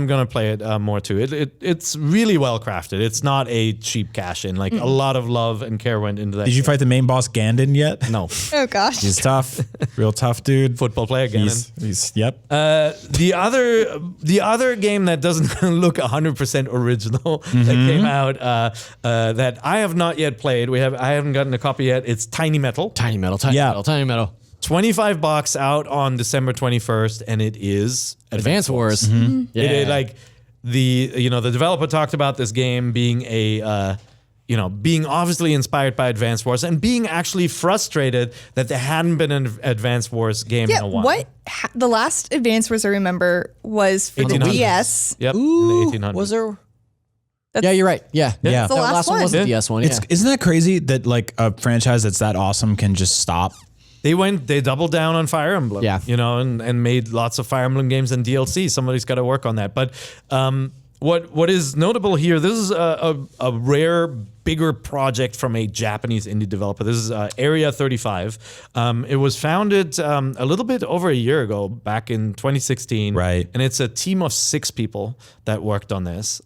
gonna play it more too. It's really well crafted. It's not a cheap cash in. Like a lot of love and care went into that. Did you fight the main boss Gandon yet? No. Oh gosh. He's tough. Real tough dude. Football player again. He's yep. The other game that doesn't look 100% original that came out that I have not yet played. I haven't gotten a copy yet. It's Tiny Metal. Tiny metal. Yeah. Tiny metal. $25 out on December 21st, and it is Advance Wars. Yeah. It, the developer talked about this game being being obviously inspired by Advance Wars and being actually frustrated that there hadn't been an Advance Wars game Yeah, in a while. the last Advance Wars I remember was for the 1800s. DS. Yep, Ooh, in the 1800s. was there? That's- Yeah, you're right. Yeah. Yeah. the That last last one was one. the DS one. Yeah. Isn't that crazy that like a franchise that's that awesome can just stop? They doubled down on Fire Emblem, Yeah. and made lots of Fire Emblem games and DLC. Somebody's got to work on that. But what is notable here, this is a rare, bigger project from a Japanese indie developer. This is Area 35. It was founded a little bit over a year ago, back in 2016. Right. And it's a team of 6 people that worked on this.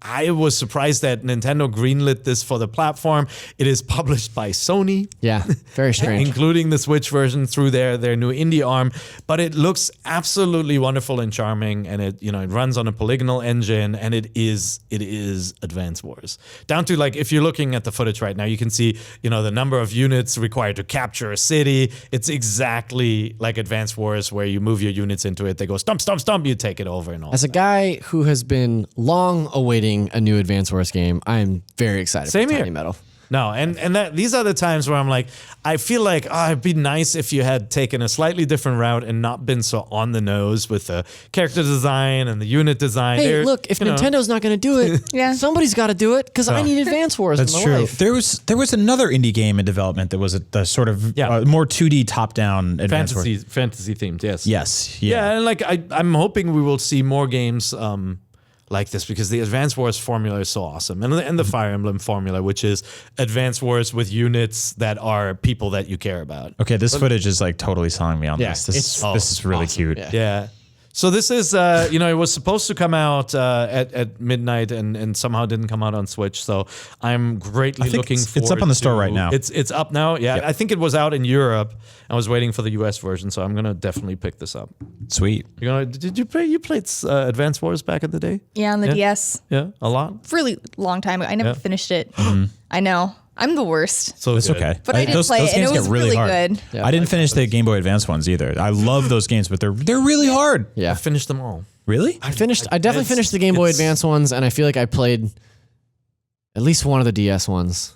I was surprised that Nintendo greenlit this for the platform. It is published by Sony. Yeah, very strange. Including the Switch version through their new indie arm, but it looks absolutely wonderful and charming, and it runs on a polygonal engine, and it is Advance Wars. Down to like if you're looking at the footage right now, you can see the number of units required to capture a city. It's exactly like Advance Wars, where you move your units into it, they go stomp, stomp, stomp, you take it over and all. As a guy who has been long awaiting a new Advance Wars game, I am very excited Same for here. Tiny Metal. No, and these are the times where I'm like, I feel like it'd be nice if you had taken a slightly different route and not been so on the nose with the character design and the unit design. Hey, look, if Nintendo's not going to do it, somebody's got to do it because I need Advance Wars in my life. There was another indie game in development that was a sort of more 2D top-down Advance Wars. Fantasy themed, yes. Yes. Yeah, and like I'm hoping we will see more games like this, because the Advance Wars formula is so awesome, and the Fire Emblem formula, which is Advance Wars with units that are people that you care about. Okay, this footage is like totally selling me on this. This is really awesome. cute. Yeah. So this is, it was supposed to come out at midnight and somehow didn't come out on Switch. So I'm greatly looking forward. It's up on the store right now. It's up now. Yeah, I think it was out in Europe. I was waiting for the US version, so I'm gonna definitely pick this up. Sweet. Did you play? You played Advance Wars back in the day? Yeah, on the DS. Yeah, a lot. Really long time ago. I never finished it. I know. I'm the worst. So it's good. okay. But I did play it, and it was really good. Yeah, I didn't finish the Game Boy Advance ones either. I love those games, but they're really hard. Yeah, I finished them all. Really? I definitely finished the Game Boy Advance ones, and I feel like I played at least one of the DS ones.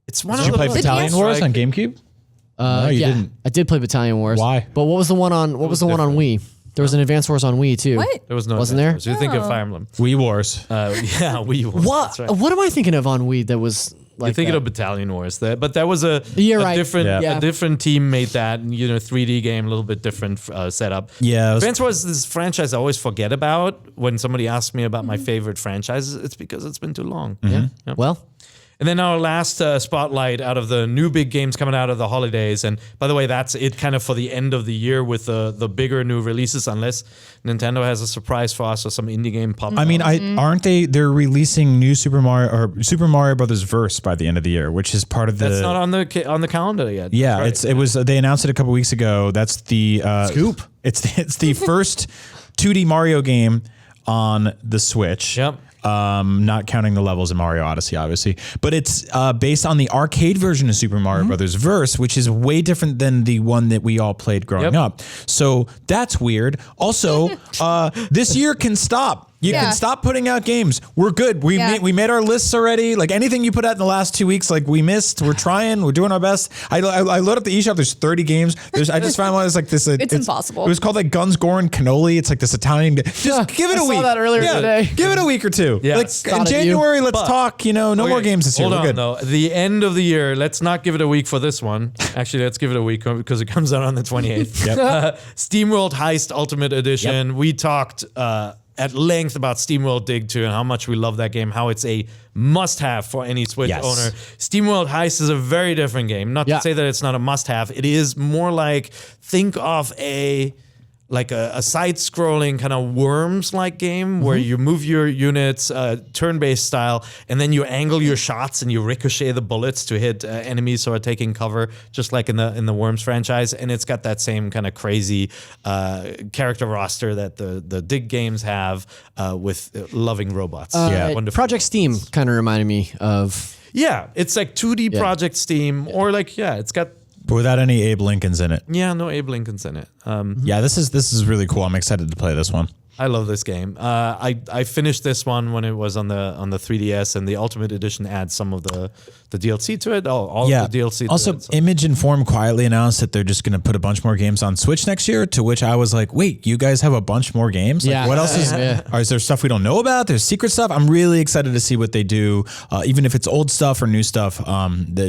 It's one Did of you the play most Battalion Wars on GameCube? No, you didn't. I did play Battalion Wars. Why? But what was the one on Wii? There was an Advance Wars on Wii too. What? There was no. Wasn't there? Advance Wars. You think of Fire Emblem? Wii Wars. Yeah, Wii Wars. What? That's right. What am I thinking of on Wii that was like You're thinking that? of Battalion Wars there, but that was a right. different Yeah. a different team made that, and 3D game, a little bit different setup. Yeah. Advance Wars is this franchise I always forget about when somebody asks me about my favorite franchises. It's because it's been too long. Yeah. Well, And then our last spotlight out of the new big games coming out of the holidays. And by the way, that's it kind of for the end of the year with the bigger new releases, unless Nintendo has a surprise for us or some indie game pop. I mean, aren't they? They're releasing new Super Mario Brothers Verse by the end of the year, which is part of the. That's not on the calendar yet. Yeah, Right. it was. They announced it a couple weeks ago. That's the Scoop. It's the first 2D Mario game on the Switch. Yep. Not counting the levels in Mario Odyssey, obviously, but it's based on the arcade version of Super Mario Brothers Verse, which is way different than the one that we all played growing up. So that's weird. Also, this year can stop. You can stop putting out games. We're good. We made our lists already. Like anything you put out in the last 2 weeks, like we missed. We're trying. We're doing our best. I load up the eShop. There's 30 games. I just found one that's like this. It's impossible. It was called like Guns, Gore, and Cannoli. It's like this Italian. Just give it a week. I saw that earlier today. Give it a week or two. Yeah. Like in January, let's talk. No more games this year. Hold We're on, good. though. The end of the year, let's not give it a week for this one. Actually, let's give it a week because it comes out on the 28th. Steamworld Heist Ultimate Edition. We talked at length about Steamworld Dig 2 and how much we love that game, how it's a must-have for any Switch owner. Steamworld Heist is a very different game. Not to say that it's not a must-have. It is more like, think of a side-scrolling kind of Worms-like game where you move your units turn-based style, and then you angle your shots and you ricochet the bullets to hit enemies who are taking cover, just like in the Worms franchise. And it's got that same kind of crazy character roster that the Dig games have with loving robots. Wonderful. Project Steam kind of reminded me of. Yeah, it's like 2D Project Steam, or like it's got. But without any Abe Lincolns in it. Yeah, no Abe Lincoln's in it. Yeah, this is really cool. I'm excited to play this one. I love this game. I finished this one when it was on the 3DS, and the Ultimate Edition adds some of the DLC to it. All of the DLC. Also, to it, so. Image Inform quietly announced that they're just going to put a bunch more games on Switch next year. To which I was like, "Wait, you guys have a bunch more games? Like, what else is? Is there stuff we don't know about? There's secret stuff. I'm really excited to see what they do, even if it's old stuff or new stuff.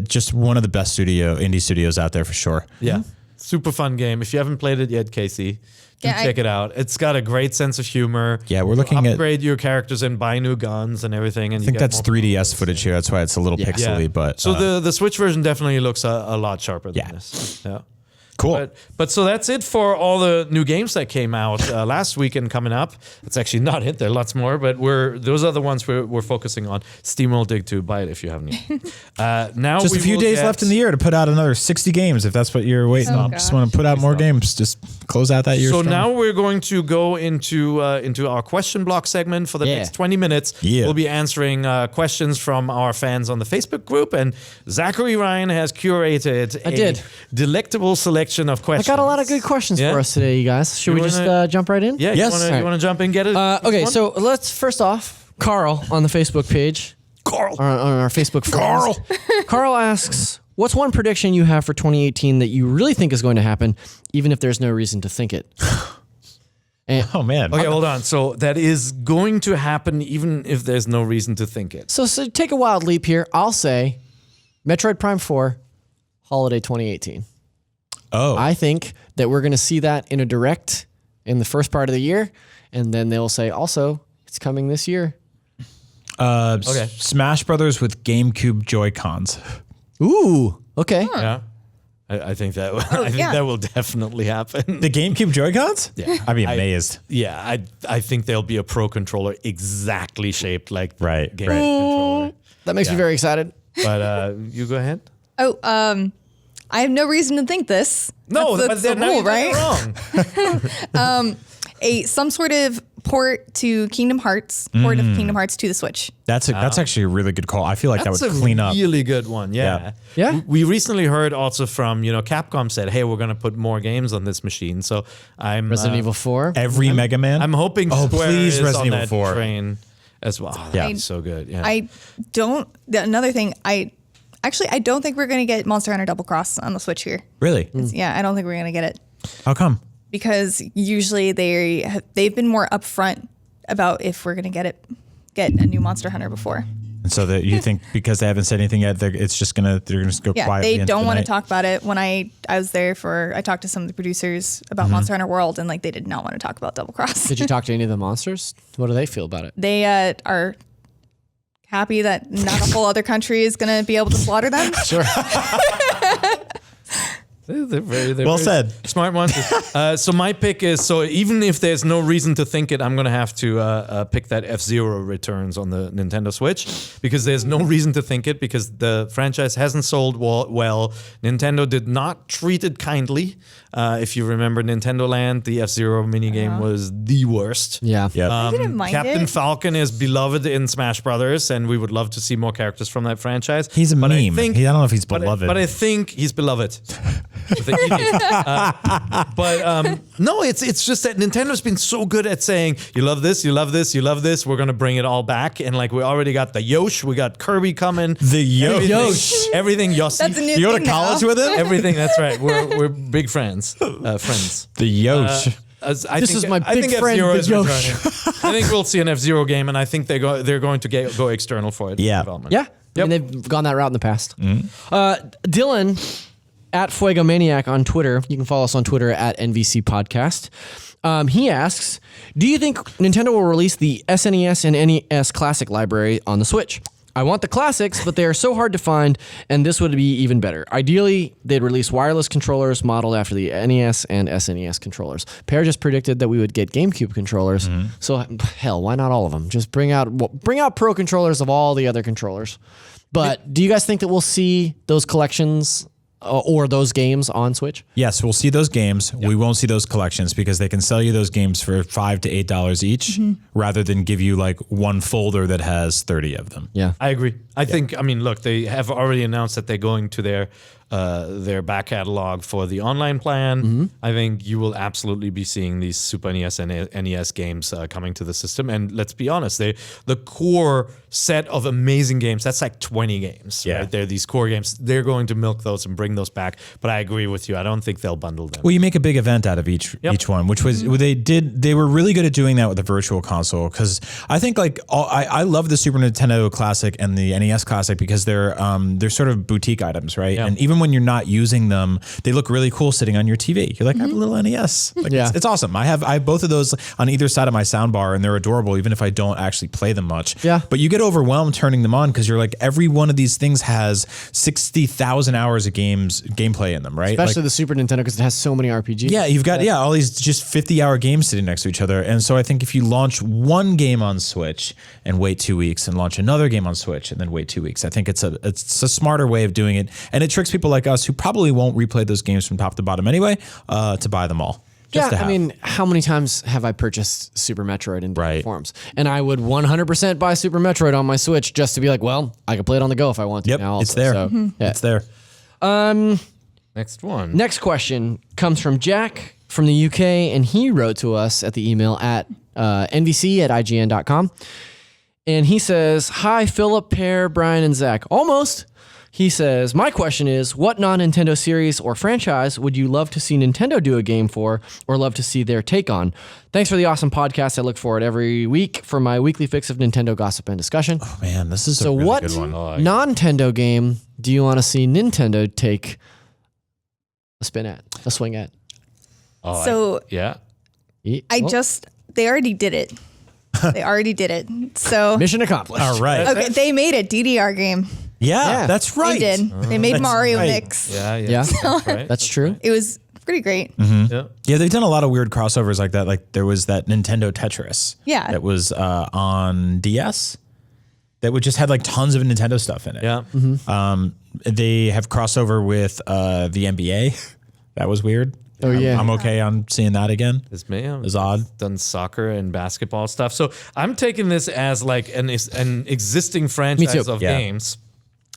Just one of the best indie studios out there for sure. Yeah, super fun game. If you haven't played it yet, Casey. Check it out. It's got a great sense of humor. Yeah, we're looking at upgrade your characters and buy new guns and everything. And I think that's 3DS footage here. That's why it's a little pixely. But so the Switch version definitely looks a lot sharper than this. Yeah. Cool. But so that's it for all the new games that came out last week and coming up. It's actually not it. There are lots more, but those are the ones we're focusing on. Steamworld Dig 2, buy it if you haven't yet. Now Just a few days left in the year to put out another 60 games, if that's what you're waiting on. Just want to put out more games. Just close out that year. So strong. now we're going to go into our question block segment for the next 20 minutes. Yeah. We'll be answering questions from our fans on the Facebook group, and Zachary Ryan has curated a delectable selection of questions. I got a lot of good questions for us today, you guys. Should we just jump right in? Yeah. Yes. You want to jump in and get it? Okay, so let's first off, Carl on the Facebook page. Carl. On our Facebook forums. Carl asks, what's one prediction you have for 2018 that you really think is going to happen, even if there's no reason to think it? Oh, man. Okay, hold on. So that is going to happen even if there's no reason to think it. So take a wild leap here. I'll say Metroid Prime 4, holiday 2018. Oh. I think that we're going to see that in a direct in the first part of the year, and then they'll say, also, it's coming this year. Okay. Smash Brothers with GameCube Joy-Cons. Ooh, okay. Yeah. I think that that will definitely happen. The GameCube Joy-Cons? Yeah. I'd be amazed. I think there'll be a pro controller exactly shaped like the Right, game right. controller. That makes me very excited. But you go ahead. Oh, I have no reason to think this. No, that's but the then rule, right? Wrong. Some sort of port to Kingdom Hearts, port of Kingdom Hearts to the Switch. That's actually a really good call. I feel like That's that would clean up. a really good one. Yeah. Yeah? We recently heard also from, Capcom said, hey, we're going to put more games on this machine. So I'm Resident Evil 4. Every Mega Man? I'm hoping Oh, Square please, is Resident on Evil that 4. train as well. Oh, Yeah. that's so good. Yeah. Another thing, I don't think we're going to get Monster Hunter Double Cross on the Switch here. Really? Yeah, I don't think we're going to get it. How come? Because usually they've been more upfront about if we're going to get a new Monster Hunter before. And so that you think because they haven't said anything yet, they're just gonna go Yeah, quietly. they don't want to talk about it. When I was there I talked to some of the producers about Monster Hunter World, and they did not want to talk about Double Cross. Did you talk to any of the monsters? What do they feel about it? They are happy that not a whole other country is going to be able to slaughter them. Sure. They're very Well said. Smart ones. So my pick is, so even if there's no reason to think it, I'm going to have to pick that F-Zero Returns on the Nintendo Switch, because there's no reason to think it, because the franchise hasn't sold well. Nintendo did not treat it kindly. If you remember Nintendo Land, the F-Zero minigame was the worst. Yeah. Yep. I didn't mind Captain it. Falcon is beloved in Smash Brothers, and we would love to see more characters from that franchise. He's a But meme. I think, I don't know if he's but beloved. I think he's beloved. With the ED. No, it's just that Nintendo's been so good at saying, you love this, you love this, you love this, we're going to bring it all back. And we already got the Yosh, we got Kirby coming. The Yosh. Everything Yoshi. That's a new You go to thing college now. with him? Everything, that's right. We're big friends. Friends. The Yosh. This is my big friend, F-Zero the is Yosh. returning. I think we'll see an F-Zero game, and I think they're going to go external for it. Yeah. Development. Yeah. Yep. And they've gone that route in the past. Dylan at Fuegomaniac on Twitter. You can follow us on Twitter at NVC Podcast. He asks, do you think Nintendo will release the SNES and NES Classic library on the Switch? I want the classics, but they are so hard to find, and this would be even better. Ideally, they'd release wireless controllers modeled after the NES and SNES controllers. Pear just predicted that we would get GameCube controllers, so hell, why not all of them? Just bring out pro controllers of all the other controllers. But do you guys think that we'll see those collections or those games on Switch? Yes, we'll see those games. Yep. We won't see those collections because they can sell you those games for $5 to $8 each, rather than give you one folder that has 30 of them. Yeah, I agree. I think, look, they have already announced that they're going to their back catalog for the online plan. I think you will absolutely be seeing these Super NES and NES games coming to the system. And let's be honest, the core set of amazing games, that's 20 games. Yeah. Right? They're these core games. They're going to milk those and bring those back. But I agree with you. I don't think they'll bundle them. Well, you make a big event out of each one, which was they were really good at doing that with the Virtual Console, because I think I love the Super Nintendo Classic and the NES Classic because they're sort of boutique items, right? Yeah. And even when you're not using them, they look really cool sitting on your TV. You're like, I have a little NES. Like, Yeah. it's awesome. I have both of those on either side of my soundbar, and they're adorable, even if I don't actually play them much. Yeah. But you get overwhelmed turning them on because you're like, every one of these things has 60,000 hours of gameplay in them, right? Especially Like, the Super Nintendo because it has so many RPGs. yeah, you've got all these just 50-hour games sitting next to each other. And so I think if you launch one game on Switch and wait 2 weeks and launch another game on Switch and then wait 2 weeks, I think it's a smarter way of doing it. And it tricks people like us who probably won't replay those games from top to bottom anyway, to buy them all. Just to Yeah, have. I mean, how many times have I purchased Super Metroid in different Right. forms? And I would 100% buy Super Metroid on my Switch just to be like, well, I can play it on the go if I want to Yep, now. it's Also. there. So, yeah. It's there. Next one. Next question comes from Jack from the UK, and he wrote to us at the email at nvc@ign.com. And he says, hi, Philip, Pear, Brian, and Zach. Almost. He says, my question is, what non-Nintendo series or franchise would you love to see Nintendo do a game for or love to see their take on? Thanks for the awesome podcast. I look forward every week for my weekly fix of Nintendo gossip and discussion. Oh, man, this is So a really what good one. non-Nintendo game do you want to see Nintendo take a swing at? Oh, So yeah. they already did it. They already did it. So Mission accomplished. All right. okay, they made a DDR game. Yeah, that's right. They did. They made That's Mario right. Mix. Yeah. Yeah. That's right. That's true. It was pretty great. Yeah. Yeah, they've done a lot of weird crossovers like that. Like there was that Nintendo Tetris. Yeah. That was on DS. That would just had like tons of Nintendo stuff in it. Yeah. They have crossover with the NBA. That was weird. Oh, yeah. I'm okay on seeing that again. It's me. It's odd. Done soccer and basketball stuff. So I'm taking this as like an existing franchise of Yeah. games.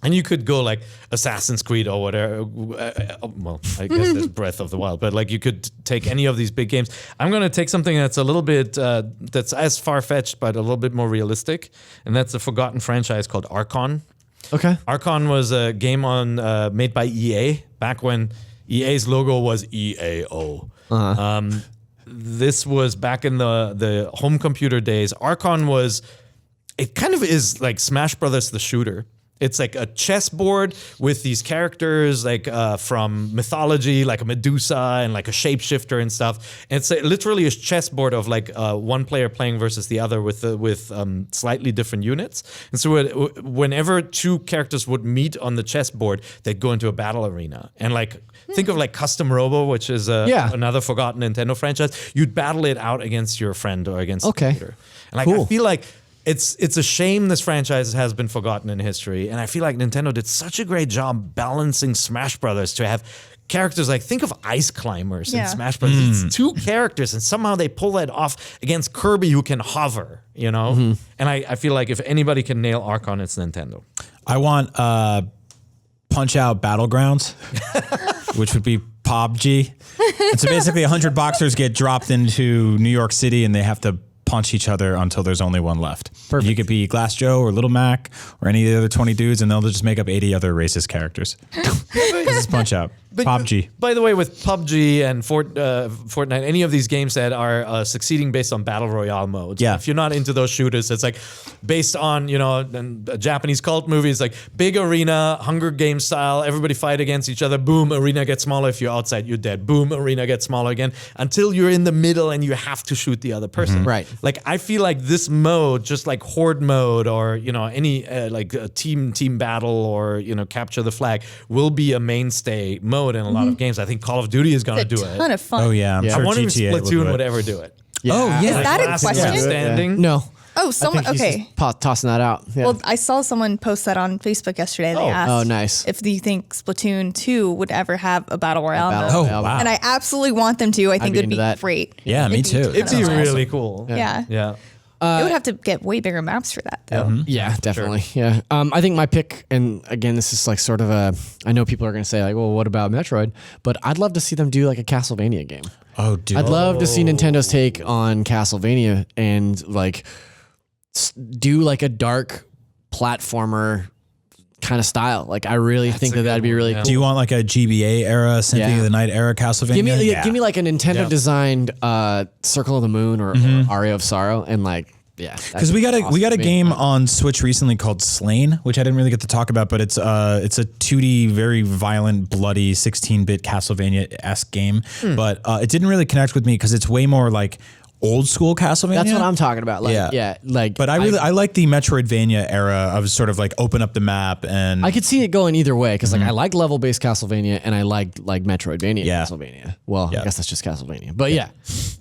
And you could go like Assassin's Creed or whatever. Well, I guess there's Breath of the Wild, but like you could take any of these big games. I'm going to take something that's a little bit, that's as far-fetched, but a little bit more realistic. And that's a forgotten franchise called Archon. Okay. Archon was a game made by EA back when EA's logo was EAO. This was back in the home computer days. Archon it kind of is like Smash Brothers the shooter. It's like a chessboard with these characters like from mythology, like a Medusa and like a shapeshifter and stuff. And it's literally a chessboard of like one player playing versus the other with slightly different units. And so whenever two characters would meet on the chessboard, they'd go into a battle arena. And like think of like Custom Robo, which is another forgotten Nintendo franchise. You'd battle it out against your friend or against the computer. And like I feel like it's a shame this franchise has been forgotten in history, and I feel like Nintendo did such a great job balancing Smash Brothers to have characters like, think of Ice Climbers in Smash Brothers. It's two characters, and somehow they pull that off against Kirby, who can hover, you know? And I feel like if anybody can nail Archon, it's Nintendo. I want Punch-Out Battlegrounds, which would be PUBG. And so basically 100 boxers get dropped into New York City, and they have to punch each other until there's only one left. Perfect. You could be Glass Joe or Little Mac or any of the other 20 dudes, and they'll just make up 80 other racist characters. This is Punch Out. PUBG. By the way, with PUBG and Fortnite, any of these games that are succeeding based on battle royale modes. Yeah. If you're not into those shooters, it's like based on, a Japanese cult movie. It's like big arena, Hunger Games style. Everybody fight against each other. Boom, arena gets smaller. If you're outside, you're dead. Boom, arena gets smaller again until you're in the middle and you have to shoot the other person. Right. Like I feel like this mode, just like horde mode or any like a team battle or capture the flag, will be a mainstay mode in a lot of games. I think Call of Duty is going to do a it. ton of fun. Oh, yeah. I'm I sure wonder if GTA will do Splatoon it. would ever do it. Oh, yeah. Is that a Last Man question? Standing. No. Oh, I someone. think he's Okay. just tossing that out. Yeah. Well, I saw someone post that on Facebook yesterday. They asked, Oh, nice. if you think Splatoon 2 would ever have a battle royale mode. Oh, wow. And I absolutely want them to. I think be it would into be that. great. Yeah, me too. It'd be really cool. Yeah. Yeah. It would have to get way bigger maps for that, though. Yeah, definitely. Yeah. I think my pick, and again, this is like sort of I know people are going to say like, well, what about Metroid? But I'd love to see them do like a Castlevania game. Oh, dude. I'd love to see Nintendo's take on Castlevania and like do like a dark platformer kind of style. Like I really think that'd be really cool. Do you want like a GBA era, Symphony Yeah. of the Night era Castlevania? Give me like a Nintendo designed Circle of the Moon or Aria of Sorrow, and like Yeah, Because we got a game on Switch recently called Slain, which I didn't really get to talk about, but it's a 2D, very violent, bloody 16-bit Castlevania-esque game. But it didn't really connect with me because it's way more like old school Castlevania. That's what I'm talking about. Like, But I like the Metroidvania era of sort of like open up the map, and I could see it going either way because like I like level based Castlevania and I like Metroidvania Castlevania. Well, I guess that's just Castlevania, but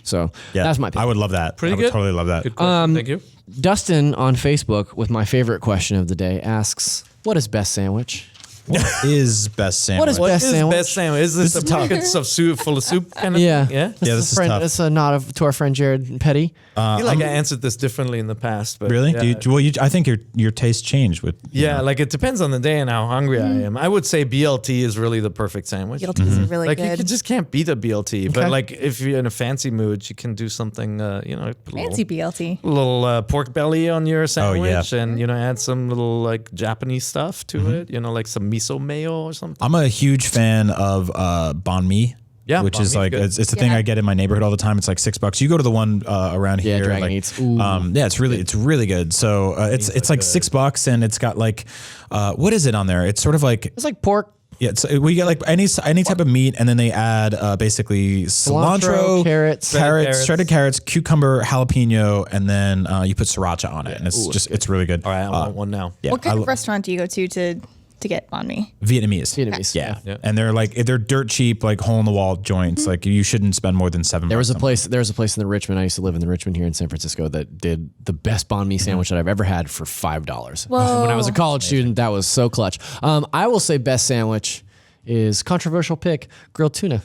so that's my pick. I would love that. I would totally love that. Good question. Thank you. Dustin on Facebook with my favorite question of the day asks, "What is best sandwich?" What is best sandwich? What is What best is sandwich? best sandwich? Is this a buckets of soup full of soup kind of Yeah, thing? Yeah. this is tough. It's a nod to our friend Jared Petty. I feel like I answered this differently in the past, but Really? Yeah. I think your taste changed with. Yeah, like it depends on the day and how hungry I am. I would say BLT is really the perfect sandwich. BLTs are really Like good. you just can't beat a BLT, but like if you're in a fancy mood, you can do something. Put a Fancy BLT. little pork belly on your sandwich, yeah. and add some little like Japanese stuff to it. Like some miso mayo or something. I'm a huge fan of banh mi. Yeah, which banh is mi, like good. it's the thing I get in my neighborhood all the time. It's like $6. You go to the one around here. Dragon like, Eats. Ooh. It's really good. So it's like $6, and it's got like what is it on there? It's sort of like It's like pork. yeah. We get like any type of meat, and then they add basically cilantro, carrots. shredded carrots, cucumber, jalapeno, and then you put sriracha on it, and it's really good. All right, I want one now. Yeah, What kind of restaurant do you go to get banh mi? Vietnamese. Yeah. And they're dirt cheap, like hole in the wall joints. Like you shouldn't spend more than $7. There was a place in the Richmond. I used to live in the Richmond here in San Francisco that did the best banh mi sandwich that I've ever had for $5. Whoa. When I was a college student, that was so clutch. I will say best sandwich is controversial pick, grilled tuna.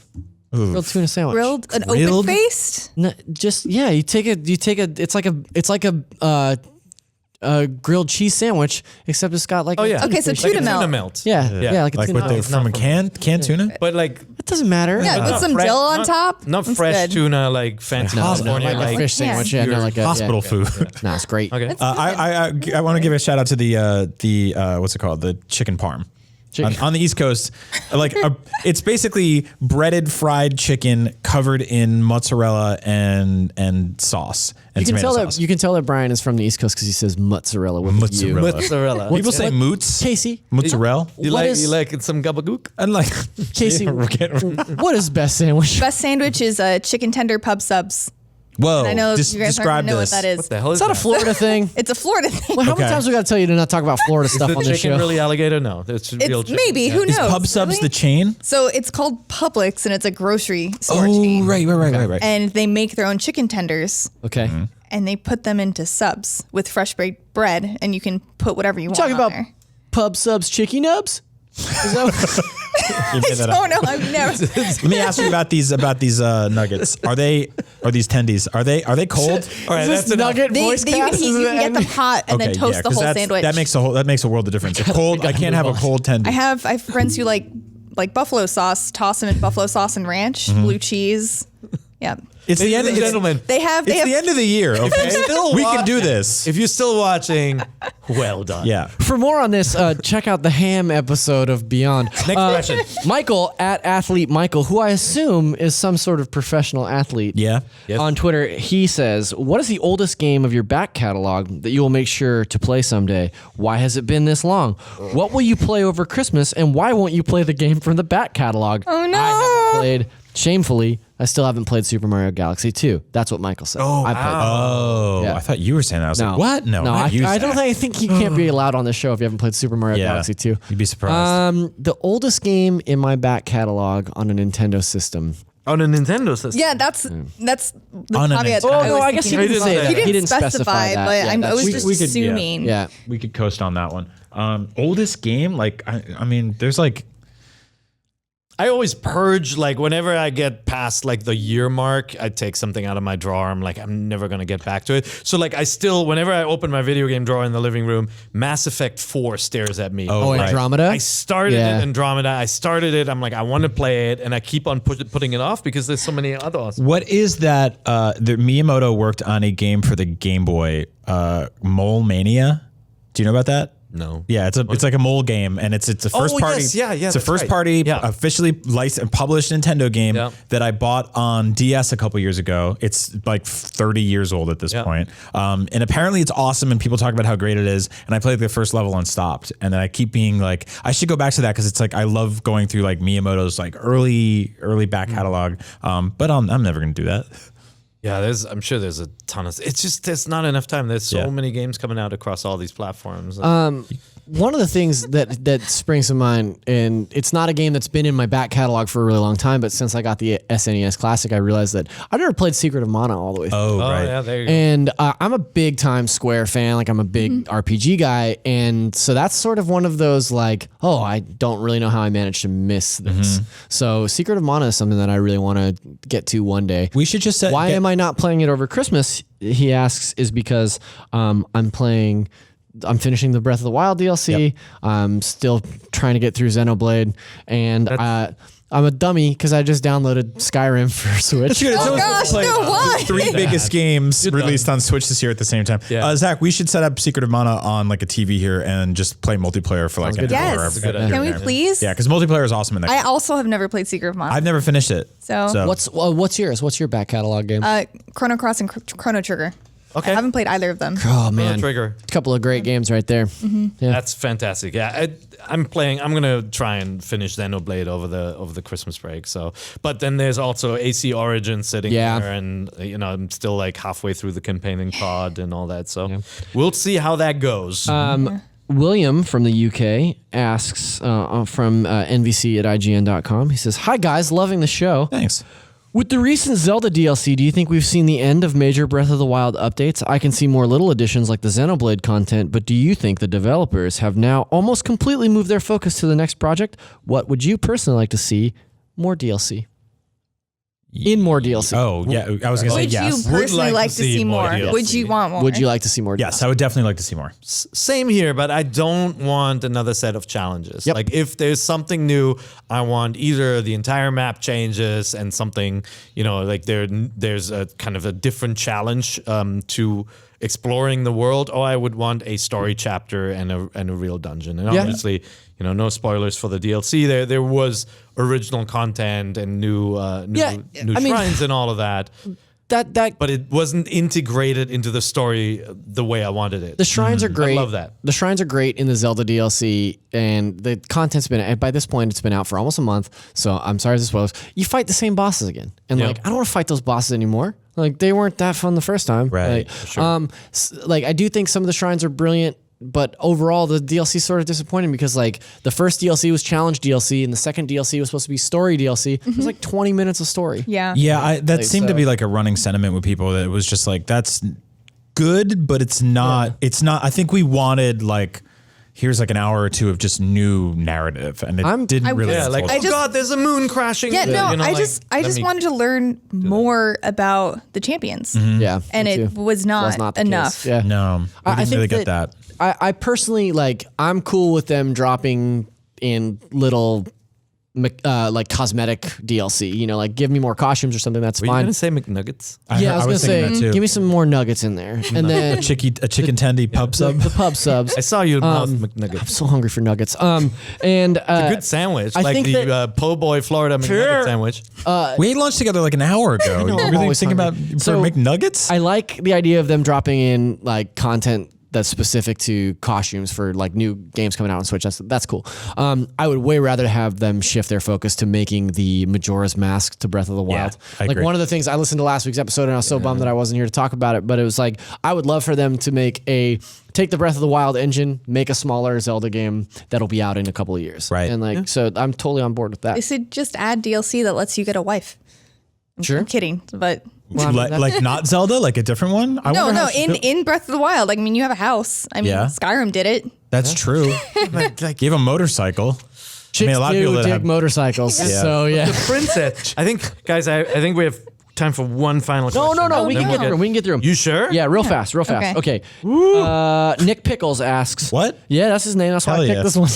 Grilled tuna sandwich. Grilled? Open faced? No, you take it's like a grilled cheese sandwich, except it's got like Oh yeah. Okay, so Like a tuna melt. melt. yeah, like a like tuna. with from a canned tuna. But like It doesn't matter. Yeah, with some dill on top. not That's fresh good. tuna like fancy No, California. like a fish sandwich. Yeah, no, like a Hospital food. No, it's great. Okay. I want to give a shout out to the what's it called, the chicken parm. On the East Coast, like it's basically breaded fried chicken covered in mozzarella and sauce and You can tomato tell sauce. that you can tell that Brian is from the East Coast because he says mozzarella with a U. Mozzarella. People say moots, Casey, mozzarella, You What like is- you like some gabagook? and like Casey, what is best sandwich? Best sandwich is chicken tender pub subs. whoa. I know you guys aren't describe gonna know this. what that is. What the hell is It's not a that? Florida thing. It's a Florida thing. Well, how Okay. many times we got to tell you to not talk about Florida stuff The on this chicken show? really alligator? No, it's real It's chicken. maybe. Who Is knows? Pub Subs really? the chain? So it's called Publix, and it's a grocery store Oh, chain. right. And they make their own chicken tenders, Okay. and they put them into subs with fresh baked bread, and you can put whatever you want Talking on about there. Pub Subs Chicky Nubs? Is that You made that up. Oh no, I've never. Let me ask you about these nuggets. Are these tendies? Are they cold? All right, is that's this enough. nugget They, voice you can, cast? you can get them hot and then toast the 'cause whole that's- sandwich. That makes a world of difference. A cold, I can't have a cold tendy. I have friends who like buffalo sauce, toss them in buffalo sauce and ranch, blue cheese. Yeah. It's the end, Ladies and gentlemen, They have It's the end of the year. Okay, still we can do this. if you're still watching, well done. Yeah. For more on this, check out the ham episode of Beyond. Next question. Michael at Athlete Michael, who I assume is some sort of professional athlete. Yeah. Yes. On Twitter, he says, "What is the oldest game of your back catalog that you will make sure to play someday? Why has it been this long? What will you play over Christmas, and why won't you play the game from the back catalog?" Oh, no. I haven't played. Shamefully, I still haven't played Super Mario Galaxy 2. That's what Michael said. I played. Oh, Yeah. I thought you were saying that. I was No. like, what? No, no, not you, I don't Zach. think you can't be allowed on this show if you haven't played Super Mario Yeah. Galaxy 2. You'd be surprised. The oldest game in my back catalog on a Nintendo system. On a Nintendo system. Yeah, that's the On a caveat. Nintendo. Oh, I no, was I guess he thinking didn't of. say that. He didn't He didn't specify that. but Yeah, I was that's- just we could- yeah. assuming. Yeah. We could coast on that one. Oldest game, like I mean, there's like I always purge, like whenever I get past like the year mark, I take something out of my drawer. I'm like, I'm never going to get back to it. So like I still, whenever I open my video game drawer in the living room, Mass Effect 4 stares at me. Oh, right. Andromeda? I started Yeah. it, Andromeda. I started it. I'm like, I want to play it. And I keep on putting it off because there's so many other awesome. what is that? The Miyamoto worked on a game for the Game Boy, Mole Mania. Do you know about that? No. Yeah, it's like a mole game, and it's a first party. Yes. Yeah, It's a that's first right. party, Yeah. officially licensed, published Nintendo game that I bought on DS a couple years ago. It's like 30 years old at this point, and apparently it's awesome, and people talk about how great it is. And I played the first level and stopped, and then I keep being like, I should go back to that because it's like I love going through like Miyamoto's like early back catalog, but I'm never gonna do that. Yeah, I'm sure there's a ton of. It's just there's not enough time. There's so many games coming out across all these platforms. One of the things that springs to mind, and it's not a game that's been in my back catalog for a really long time, but since I got the SNES Classic, I realized that I've never played Secret of Mana all the way through. Oh, right. Yeah, there you go. And I'm a big time Square fan. Like I'm a big RPG guy. And so that's sort of one of those like, oh, I don't really know how I managed to miss this. So Secret of Mana is something that I really want to get to one day. We should just set. Why am I not playing it over Christmas? He asks is because I'm finishing the Breath of the Wild DLC. I'm still trying to get through Xenoblade, and I'm a dummy because I just downloaded Skyrim for Switch. Oh gosh, no, why? Three biggest games released on Switch this year at the same time. Yeah. Zach, we should set up Secret of Mana on like a TV here and just play multiplayer for like an Yes. hour. That's a good idea. Can we please? Yeah, because multiplayer is awesome in that. I also have never played Secret of Mana. I've never finished it. So- What's yours? What's your back catalog game? Chrono Cross and Chrono Trigger. Okay. I haven't played either of them. Oh man, Trigger. a couple of great games right there. Yeah. That's fantastic. Yeah, I'm gonna try and finish Xenoblade over the Christmas break. So, but then there's also AC Origin sitting there, and I'm still like halfway through the campaigning pod and all that. So we'll see how that goes. William from the UK asks from NVC at IGN.com. He says, "Hi guys, loving the show. Thanks. With the recent Zelda DLC, do you think we've seen the end of major Breath of the Wild updates? I can see more little additions like the Xenoblade content, but do you think the developers have now almost completely moved their focus to the next project? What would you personally like to see? More DLC. In more DLC. Oh, yeah. I was going to say Would yes. you personally like to see more? DLC. Would you want more? Would you like to see more DLC? Yes, I would definitely like to see more. Same here, but I don't want another set of challenges. Yep. Like if there's something new, I want either the entire map changes and something, like there's a kind of a different challenge to exploring the world, or I would want a story chapter and a real dungeon. And obviously, no spoilers for the DLC. There was original content and new shrines and all of that. But it wasn't integrated into the story the way I wanted it. The shrines are great. I love that. The shrines are great in the Zelda DLC, and the content's been, by this point, it's been out for almost a month, so I'm sorry if this spoils. You fight the same bosses again. And I don't want to fight those bosses anymore. Like, they weren't that fun the first time. Right. I do think some of the shrines are brilliant, but overall, the DLC is sort of disappointing because, the first DLC was challenge DLC, and the second DLC was supposed to be story DLC. It was like 20 minutes of story. Yeah. Yeah, that seemed to be like a running sentiment with people that it was just like, that's good, but it's not. Yeah. It's not. I think we wanted here's like an hour or two of just new narrative, and it didn't really. Yeah, God, there's a moon crashing. Yeah, no, I just wanted to learn more about the champions. Mm-hmm. Yeah, and it was not enough. Yeah, no, I didn't really get that. I personally I'm cool with them dropping in little cosmetic DLC, give me more costumes or something. That's Were fine. you gonna say McNuggets? I was gonna say, give me some more nuggets in there, and then a chicken tendy pub sub. The pub subs. I saw you mouth McNuggets. I'm so hungry for nuggets. And a good sandwich, like the Po' Boy Florida McNugget sandwich. We ate lunch together like an hour ago. know, You I'm really always thinking hungry. about So, McNuggets? I like the idea of them dropping in content that's specific to costumes for new games coming out on Switch. That's cool. I would way rather have them shift their focus to making the Majora's Mask to Breath of the Wild. I agree. One of the things I listened to last week's episode, and I was so bummed that I wasn't here to talk about it, but it was I would love for them to take the Breath of the Wild engine, make a smaller Zelda game that'll be out in a couple of years. Right. And so I'm totally on board with that. They should just add DLC that lets you get a wife. I'm kidding, but Well, like not Zelda, like a different one? in Breath of the Wild, you have a house. Skyrim did it. That's true. Give a motorcycle. Chicks a lot of people that dig have motorcycles. So yeah. The princess. I think, guys, I think we have time for one final question. No. We can get through them. We can get through them. You sure? Yeah, real fast. Okay. Nick Pickles asks. What? Yeah, that's his name. That's why I picked this one.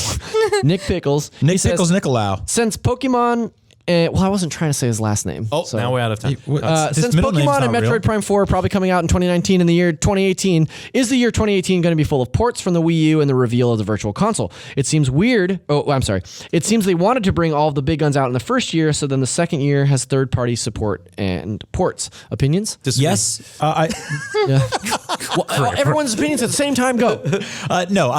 Nick Pickles. Nick Pickles Nicolau. Since Pokemon Well, I wasn't trying to say his last name. Oh, so. now we're out of time. Since Pokemon and Metroid Prime 4 are probably coming out in 2019 and the year 2018, is the year 2018 going to be full of ports from the Wii U and the reveal of the Virtual Console? It seems weird. Oh, I'm sorry. It seems they wanted to bring all of the big guns out in the first year, so then the second year has third-party support and ports. Opinions? Yes. Well, everyone's opinions at the same time. Go. No.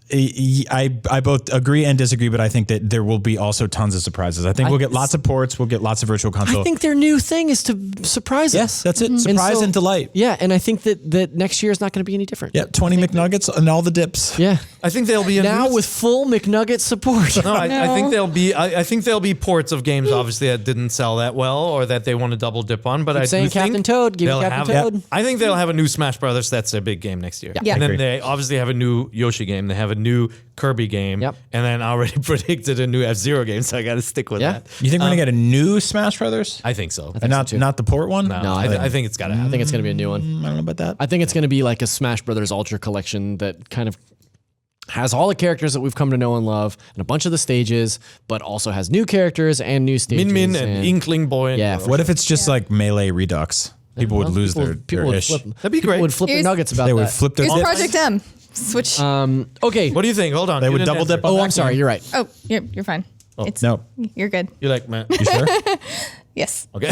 I both agree and disagree, but I think that there will be also tons of surprises. I think we'll get lots of ports. We'll get lots of Virtual Console. I think their new thing is to surprise us. Yes, that's it. Surprise and delight. Yeah, and I think that next year is not going to be any different. Yeah, 20 McNuggets and all the dips. Yeah. I think there'll be now with full McNugget support. No, I think there'll be. I think there'll be ports of games, obviously, that didn't sell that well or that they want to double dip on. But I saying do think Captain Toad. Give me they'll Captain have- Toad. I think they'll have a new Smash Brothers. That's their big game next year. Yeah. And I then agree. they obviously have a new Yoshi game. They have a new Kirby game. Yep. And then I already predicted a new F-Zero game, so I got to stick with Yeah. that. You think we're going to get a new Smash Brothers? I think so. And not the port one? No, I think it's got to I happen. think it's going to be a new one. I don't know about that. I think it's going to be like a Smash Brothers Ultra Collection that kind of has all the characters that we've come to know and love and a bunch of the stages, but also has new characters and new stages. Min Min and Inkling Boy. And Yeah, What if it's just like Melee Redux? People would lose their ish. That'd be People great. would flip their Here's- nuggets about They would that. flip their Here's dips. Project M. Switch. Okay. What do you think? Hold on. They You would didn't double answer. dip on Oh, that I'm sorry. game. You're right. Oh, you're fine. It's No. You're good. You like, man? You sure? Yes. Okay.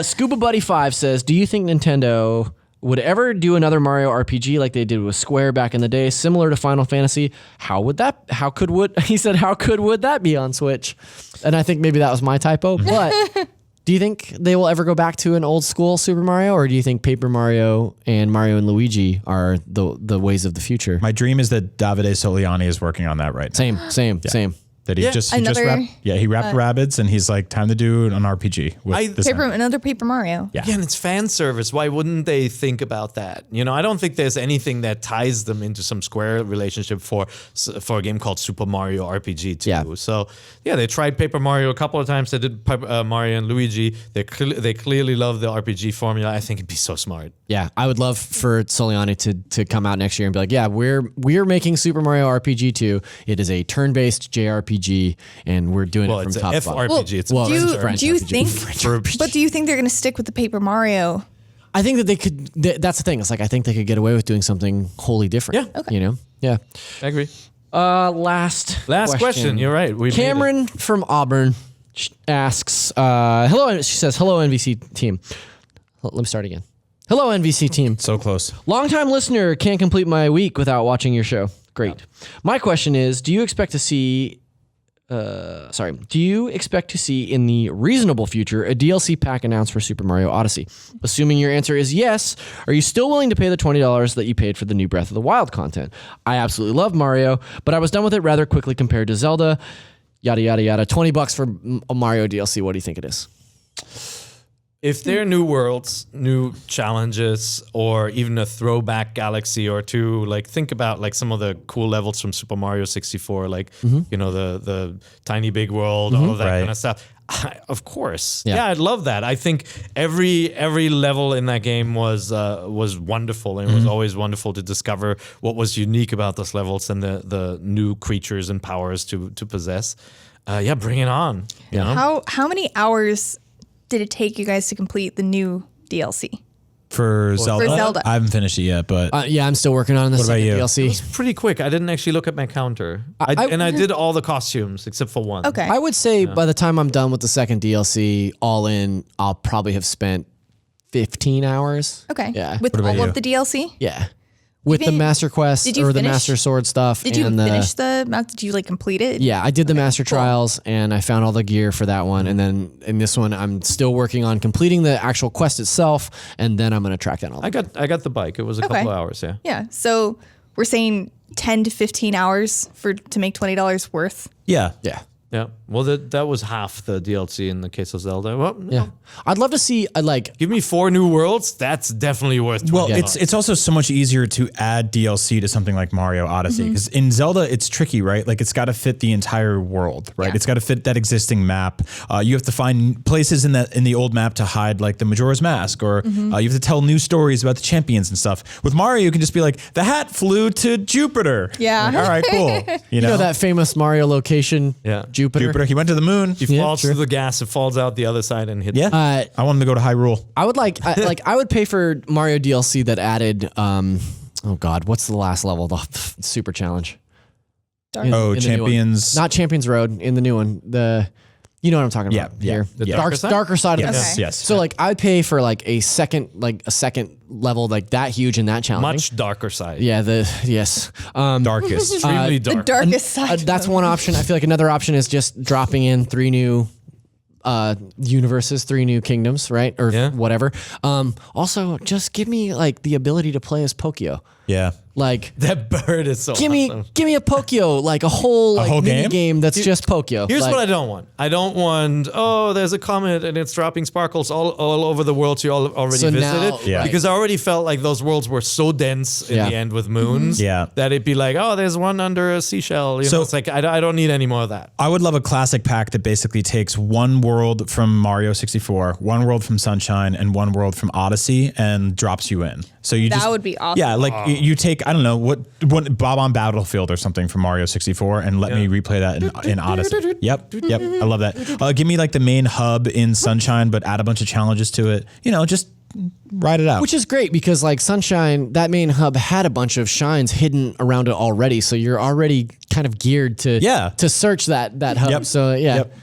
Scuba Buddy 5 says, do you think Nintendo would ever do another Mario RPG like they did with Square back in the day, similar to Final Fantasy? He said, how good would that be on Switch? And I think maybe that was my typo, but do you think they will ever go back to an old school Super Mario, or do you think Paper Mario and Luigi are the ways of the future? My dream is that Davide Soliani is working on that right now. Same. That he just wrapped Rabbids and he's like, time to do an RPG with this. Another Paper Mario. Yeah. Yeah, and it's fan service. Why wouldn't they think about that? You know, I don't think there's anything that ties them into some Square relationship for a game called Super Mario RPG too. Yeah. So yeah, they tried Paper Mario a couple of times. They did Mario and Luigi. They clearly love the RPG formula. I think it'd be so smart. Yeah, I would love for Soliani to come out next year and be like, yeah, we're making Super Mario RPG 2. It is a turn-based JRPG, and we're doing it from It's top an to bottom. FRPG. It's well, Do you, French do you RPG. think? But do you think they're going to stick with the Paper Mario? I think that they could. That's the thing. It's like I think they could get away with doing something wholly different. Yeah. You know. Yeah. I agree. Last question. You're right. We made Cameron from Auburn asks, hello. She says, hello, NVC team. Let me start again. Hello, NVC team. So close. Longtime listener, can't complete my week without watching your show. Great. My question is, do you expect to see in the reasonable future a DLC pack announced for Super Mario Odyssey? Assuming your answer is yes, are you still willing to pay the $20 that you paid for the new Breath of the Wild content? I absolutely love Mario, but I was done with it rather quickly compared to Zelda. Yada, yada, yada. $20 for a Mario DLC. What do you think it is? If there are new worlds, new challenges, or even a throwback galaxy or two, like think about like some of the cool levels from Super Mario 64, like you know the tiny big world, all of that kind of stuff. Of course, yeah, I'd love that. I think every level in that game was wonderful, and it was always wonderful to discover what was unique about those levels and the new creatures and powers to possess. Yeah, bring it on. You know? How many hours did it take you guys to complete the new DLC? For Zelda? For Zelda. I haven't finished it yet, but Yeah, I'm still working on this What about you? DLC. Pretty quick. I didn't actually look at my counter. I did all the costumes except for one. Okay. I would say by the time I'm done with the second DLC, all in, I'll probably have spent 15 hours. Okay. Yeah. With about all you? of the DLC? Yeah. With the Even- Master Quest did you or the finish- Master Sword stuff. Did you and finish did you like complete it? Yeah, I did the Master Trials and I found all the gear for that one. And then in this one, I'm still working on completing the actual quest itself. And then I'm going to track down all the I got the bike. It was a couple of hours. Yeah. Yeah. So we're saying 10 to 15 hours to make $20 worth. yeah. Yeah. Yeah. Well, that was half the DLC in the case of Zelda. Well, Yeah. I'd love to see, give me 4 new worlds. That's definitely worth $20. Well, it's also so much easier to add DLC to something like Mario Odyssey because in Zelda it's tricky, right? Like it's got to fit the entire world, right? Yeah. It's got to fit that existing map. You have to find places in the old map to hide like the Majora's Mask, or you have to tell new stories about the champions and stuff. With Mario, you can just be like, the hat flew to Jupiter. Yeah. Like, all right, cool. You You know that famous Mario location, Yeah. Jupiter. He went to the moon. He falls through the gas, it falls out the other side and hits. Yeah. I want him to go to Hyrule. I would I would pay for Mario DLC that added, oh God, what's the last level? The Super Challenge. Dark. In the new one. Champions. Not Champions Road, in the new one. You know what I'm talking about here. The darker side? Darker side of Yes, the yes. So like I'd pay for like a second level like that huge and that challenging. Much darker side. Yeah, yes. Darkest. Extremely The dark. darkest side. That's one option. I feel like another option is just dropping in 3 new universes, 3 new kingdoms, right? Or whatever. Also, just give me like the ability to play as Pokio. Yeah. Like That bird is so give awesome. me a Pokio, like a whole mini game that's just Pokio. Here's like, what I don't want. I don't want, there's a comet and it's dropping sparkles all over the world, so you already So visited. now- Yeah. Because I already felt like those worlds were so dense in the end with moons Yeah. that it'd be like, there's one under a seashell. You So- know, it's like, I don't need any more of that. I would love a classic pack that basically takes one world from Mario 64, one world from Sunshine, and one world from Odyssey and drops you in. So you That would be awesome. Yeah, like you take, I don't know, what Bob on Battlefield or something from Mario 64 and let me replay that in Odyssey. Yep. I love that. Give me like the main hub in Sunshine, but add a bunch of challenges to it. You know, just ride it out. which is great because like Sunshine, that main hub had a bunch of shines hidden around it already, so you're already kind of geared to search that hub. Yep. So yeah. Yep.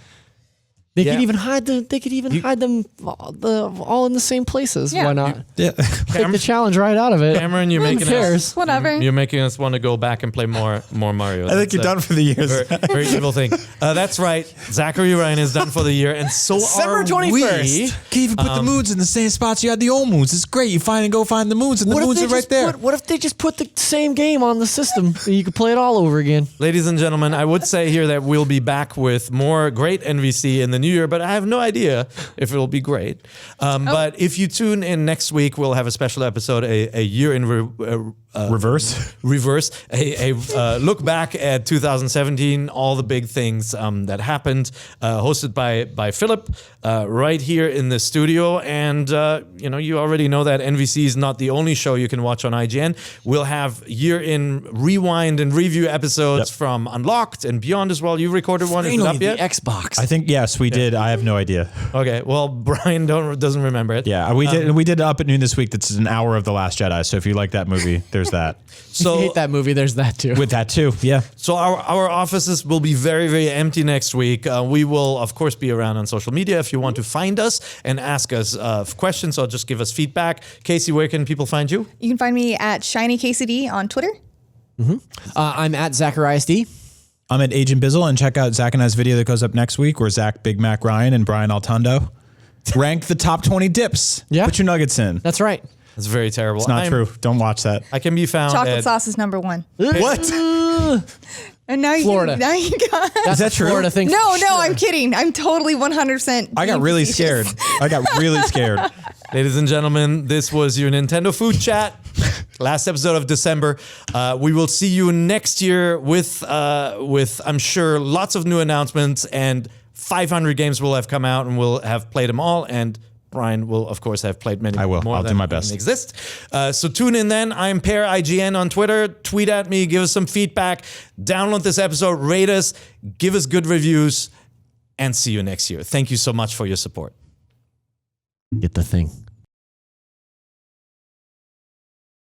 They could even hide them. They could even hide them all in the same places. Yeah. Why not? Yeah. Take the challenge right out of it. Cameron, you're making cares? Whatever. You're making us want to go back and play more Mario. I think you're done for the years. Very evil thing. That's right. Zachary Ryan is done for the year, and so December are 21st. we. Can even put the moons in the same spots you had the old moons. It's great. You go find the moons, and the moons are right there. What if they just put the same game on the system and you could play it all over again? Ladies and gentlemen, I would say here that we'll be back with more great NVC in the new year, but I have no idea if it'll be great. But if you tune in next week, we'll have a special episode, a year in Reverse. a look back at 2017, all the big things that happened, hosted by Philip right here in the studio. And you already know that NVC is not the only show you can watch on IGN. We'll have year in rewind and review episodes from Unlocked and Beyond as well. You recorded one, is it up the yet? Xbox. I think yes, we did. I have no idea. Okay, well, Brian doesn't remember it. Yeah, we did Up at Noon this week. That's an hour of The Last Jedi. So if you like that movie, there's that. If you hate that movie, there's that too. With that too, yeah. So our offices will be very, very empty next week. We will, of course, be around on social media if you want to find us and ask us questions or just give us feedback. Casey, where can people find you? You can find me at ShinyKCD on Twitter. I'm at Zacharias D. I'm at Agent Bizzle, and check out Zach and I's video that goes up next week where Zach, Big Mac Ryan, and Brian Altondo rank the top 20 dips. Yeah. Put your nuggets in. That's right. It's very terrible. It's not true. Don't watch that. I can be found Chocolate at sauce is number 1. What? And now you Florida. Now you got. That's that a true? Florida thing. No, I'm kidding. I'm totally 100%. I got really scared. Ladies and gentlemen, this was your Nintendo Food Chat. Last episode of December. We will see you next year with I'm sure lots of new announcements, and 500 games will have come out and we'll have played them all, and Brian will, of course, have played many I will. more I'll than do my best. exist. So tune in then. I'm Pear IGN on Twitter. Tweet at me. Give us some feedback. Download this episode. Rate us. Give us good reviews. And see you next year. Thank you so much for your support. Get the thing.